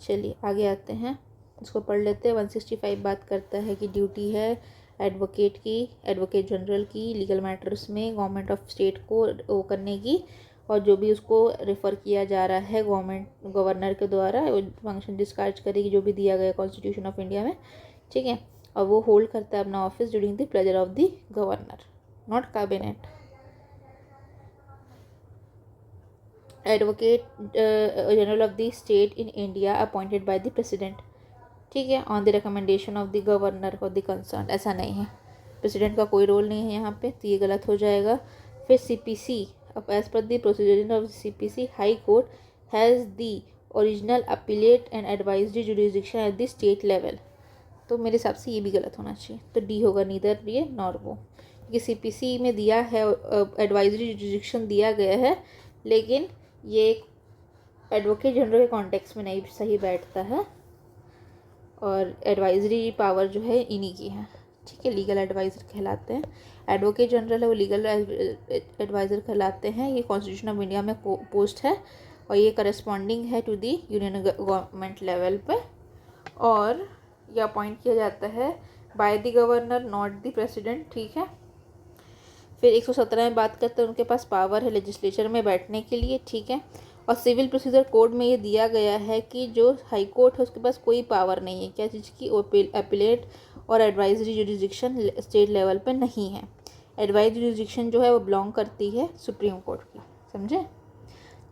चलिए आगे आते हैं, इसको पढ़ लेते हैं। 165 बात करता है कि ड्यूटी है एडवोकेट की, एडवोकेट जनरल की लीगल मैटर्स में गवर्नमेंट ऑफ स्टेट को वो करने की, और जो भी उसको रेफ़र किया जा रहा है गवर्नर के द्वारा वो फंक्शन डिस्चार्ज करेगी, जो भी दिया गया कॉन्स्टिट्यूशन ऑफ इंडिया में, ठीक है। और वो होल्ड करता है अपना office during the pleasure of the governor, not cabinet. Advocate general of the state in India appointed by the president, ठीक है, on the recommendation of the governor of the concern, ऐसा नहीं है, प्रेसिडेंट का कोई रोल नहीं है यहाँ पे, तो ये गलत हो जाएगा। फिर सीपीसी, अब as per the procedure of CPC high court has the original appellate and advisory jurisdiction at the state level, तो मेरे हिसाब से ये भी गलत होना चाहिए, तो डी होगा, नीदर ये नॉर वो, क्योंकि सीपीसी में दिया है एडवाइजरी जुरिडिक्शन दिया गया है, लेकिन ये एडवोकेट जनरल के कॉन्टेक्स्ट में नहीं सही बैठता है, और एडवाइजरी पावर जो है इन्हीं की है, ठीक है, लीगल एडवाइज़र कहलाते हैं। एडवोकेट जनरल है वो लीगल एडवाइज़र कहलाते हैं। ये कॉन्स्टिट्यूशन ऑफ इंडिया में पोस्ट है, और ये करस्पॉन्डिंग है to the union government level पे, और ये अपॉइंट किया जाता है by the governor, not the president, ठीक है। फिर 117 में बात करते हैं, उनके पास पावर है लेजिस्लेचर में बैठने के लिए, ठीक है, और सिविल प्रोसीजर कोड में ये दिया गया है कि जो हाई कोर्ट है उसके पास कोई पावर नहीं है, क्या चीज़ की, अपीलेट और एडवाइजरी जुरिसडिक्शन स्टेट लेवल पे नहीं है। एडवाइजरी जुरिसडिक्शन जो है वो बिलोंग करती है सुप्रीम कोर्ट की, समझे।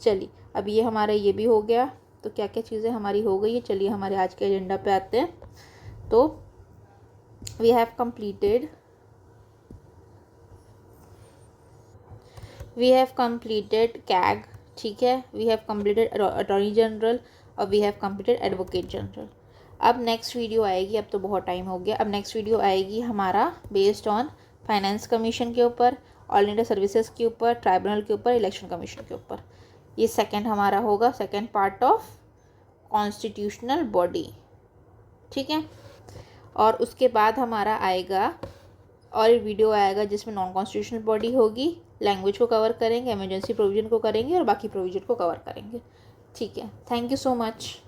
चलिए अब ये हमारा ये भी हो गया, तो क्या क्या चीज़ें हमारी हो गई है। चलिए हमारे आज के एजेंडा पे आते हैं। तो वी हैव कंप्लीटेड कैग, ठीक है, we have completed attorney general और we have completed advocate general. अब नेक्स्ट वीडियो आएगी, अब तो बहुत टाइम हो गया, अब नेक्स्ट वीडियो आएगी हमारा बेस्ड ऑन फाइनेंस कमीशन के ऊपर, ऑल इंडिया सर्विसेज के ऊपर, ट्राइब्यूनल के ऊपर, इलेक्शन कमीशन के ऊपर। ये सेकंड हमारा होगा, second part of constitutional body, ठीक है। और उसके बाद हमारा आएगा और एक वीडियो आएगा जिसमें नॉन कॉन्स्टिट्यूशनल बॉडी होगी, लैंग्वेज को कवर करेंगे, इमरजेंसी प्रोविजन को करेंगे और बाकी प्रोविजन को कवर करेंगे, ठीक है। Thank you so much.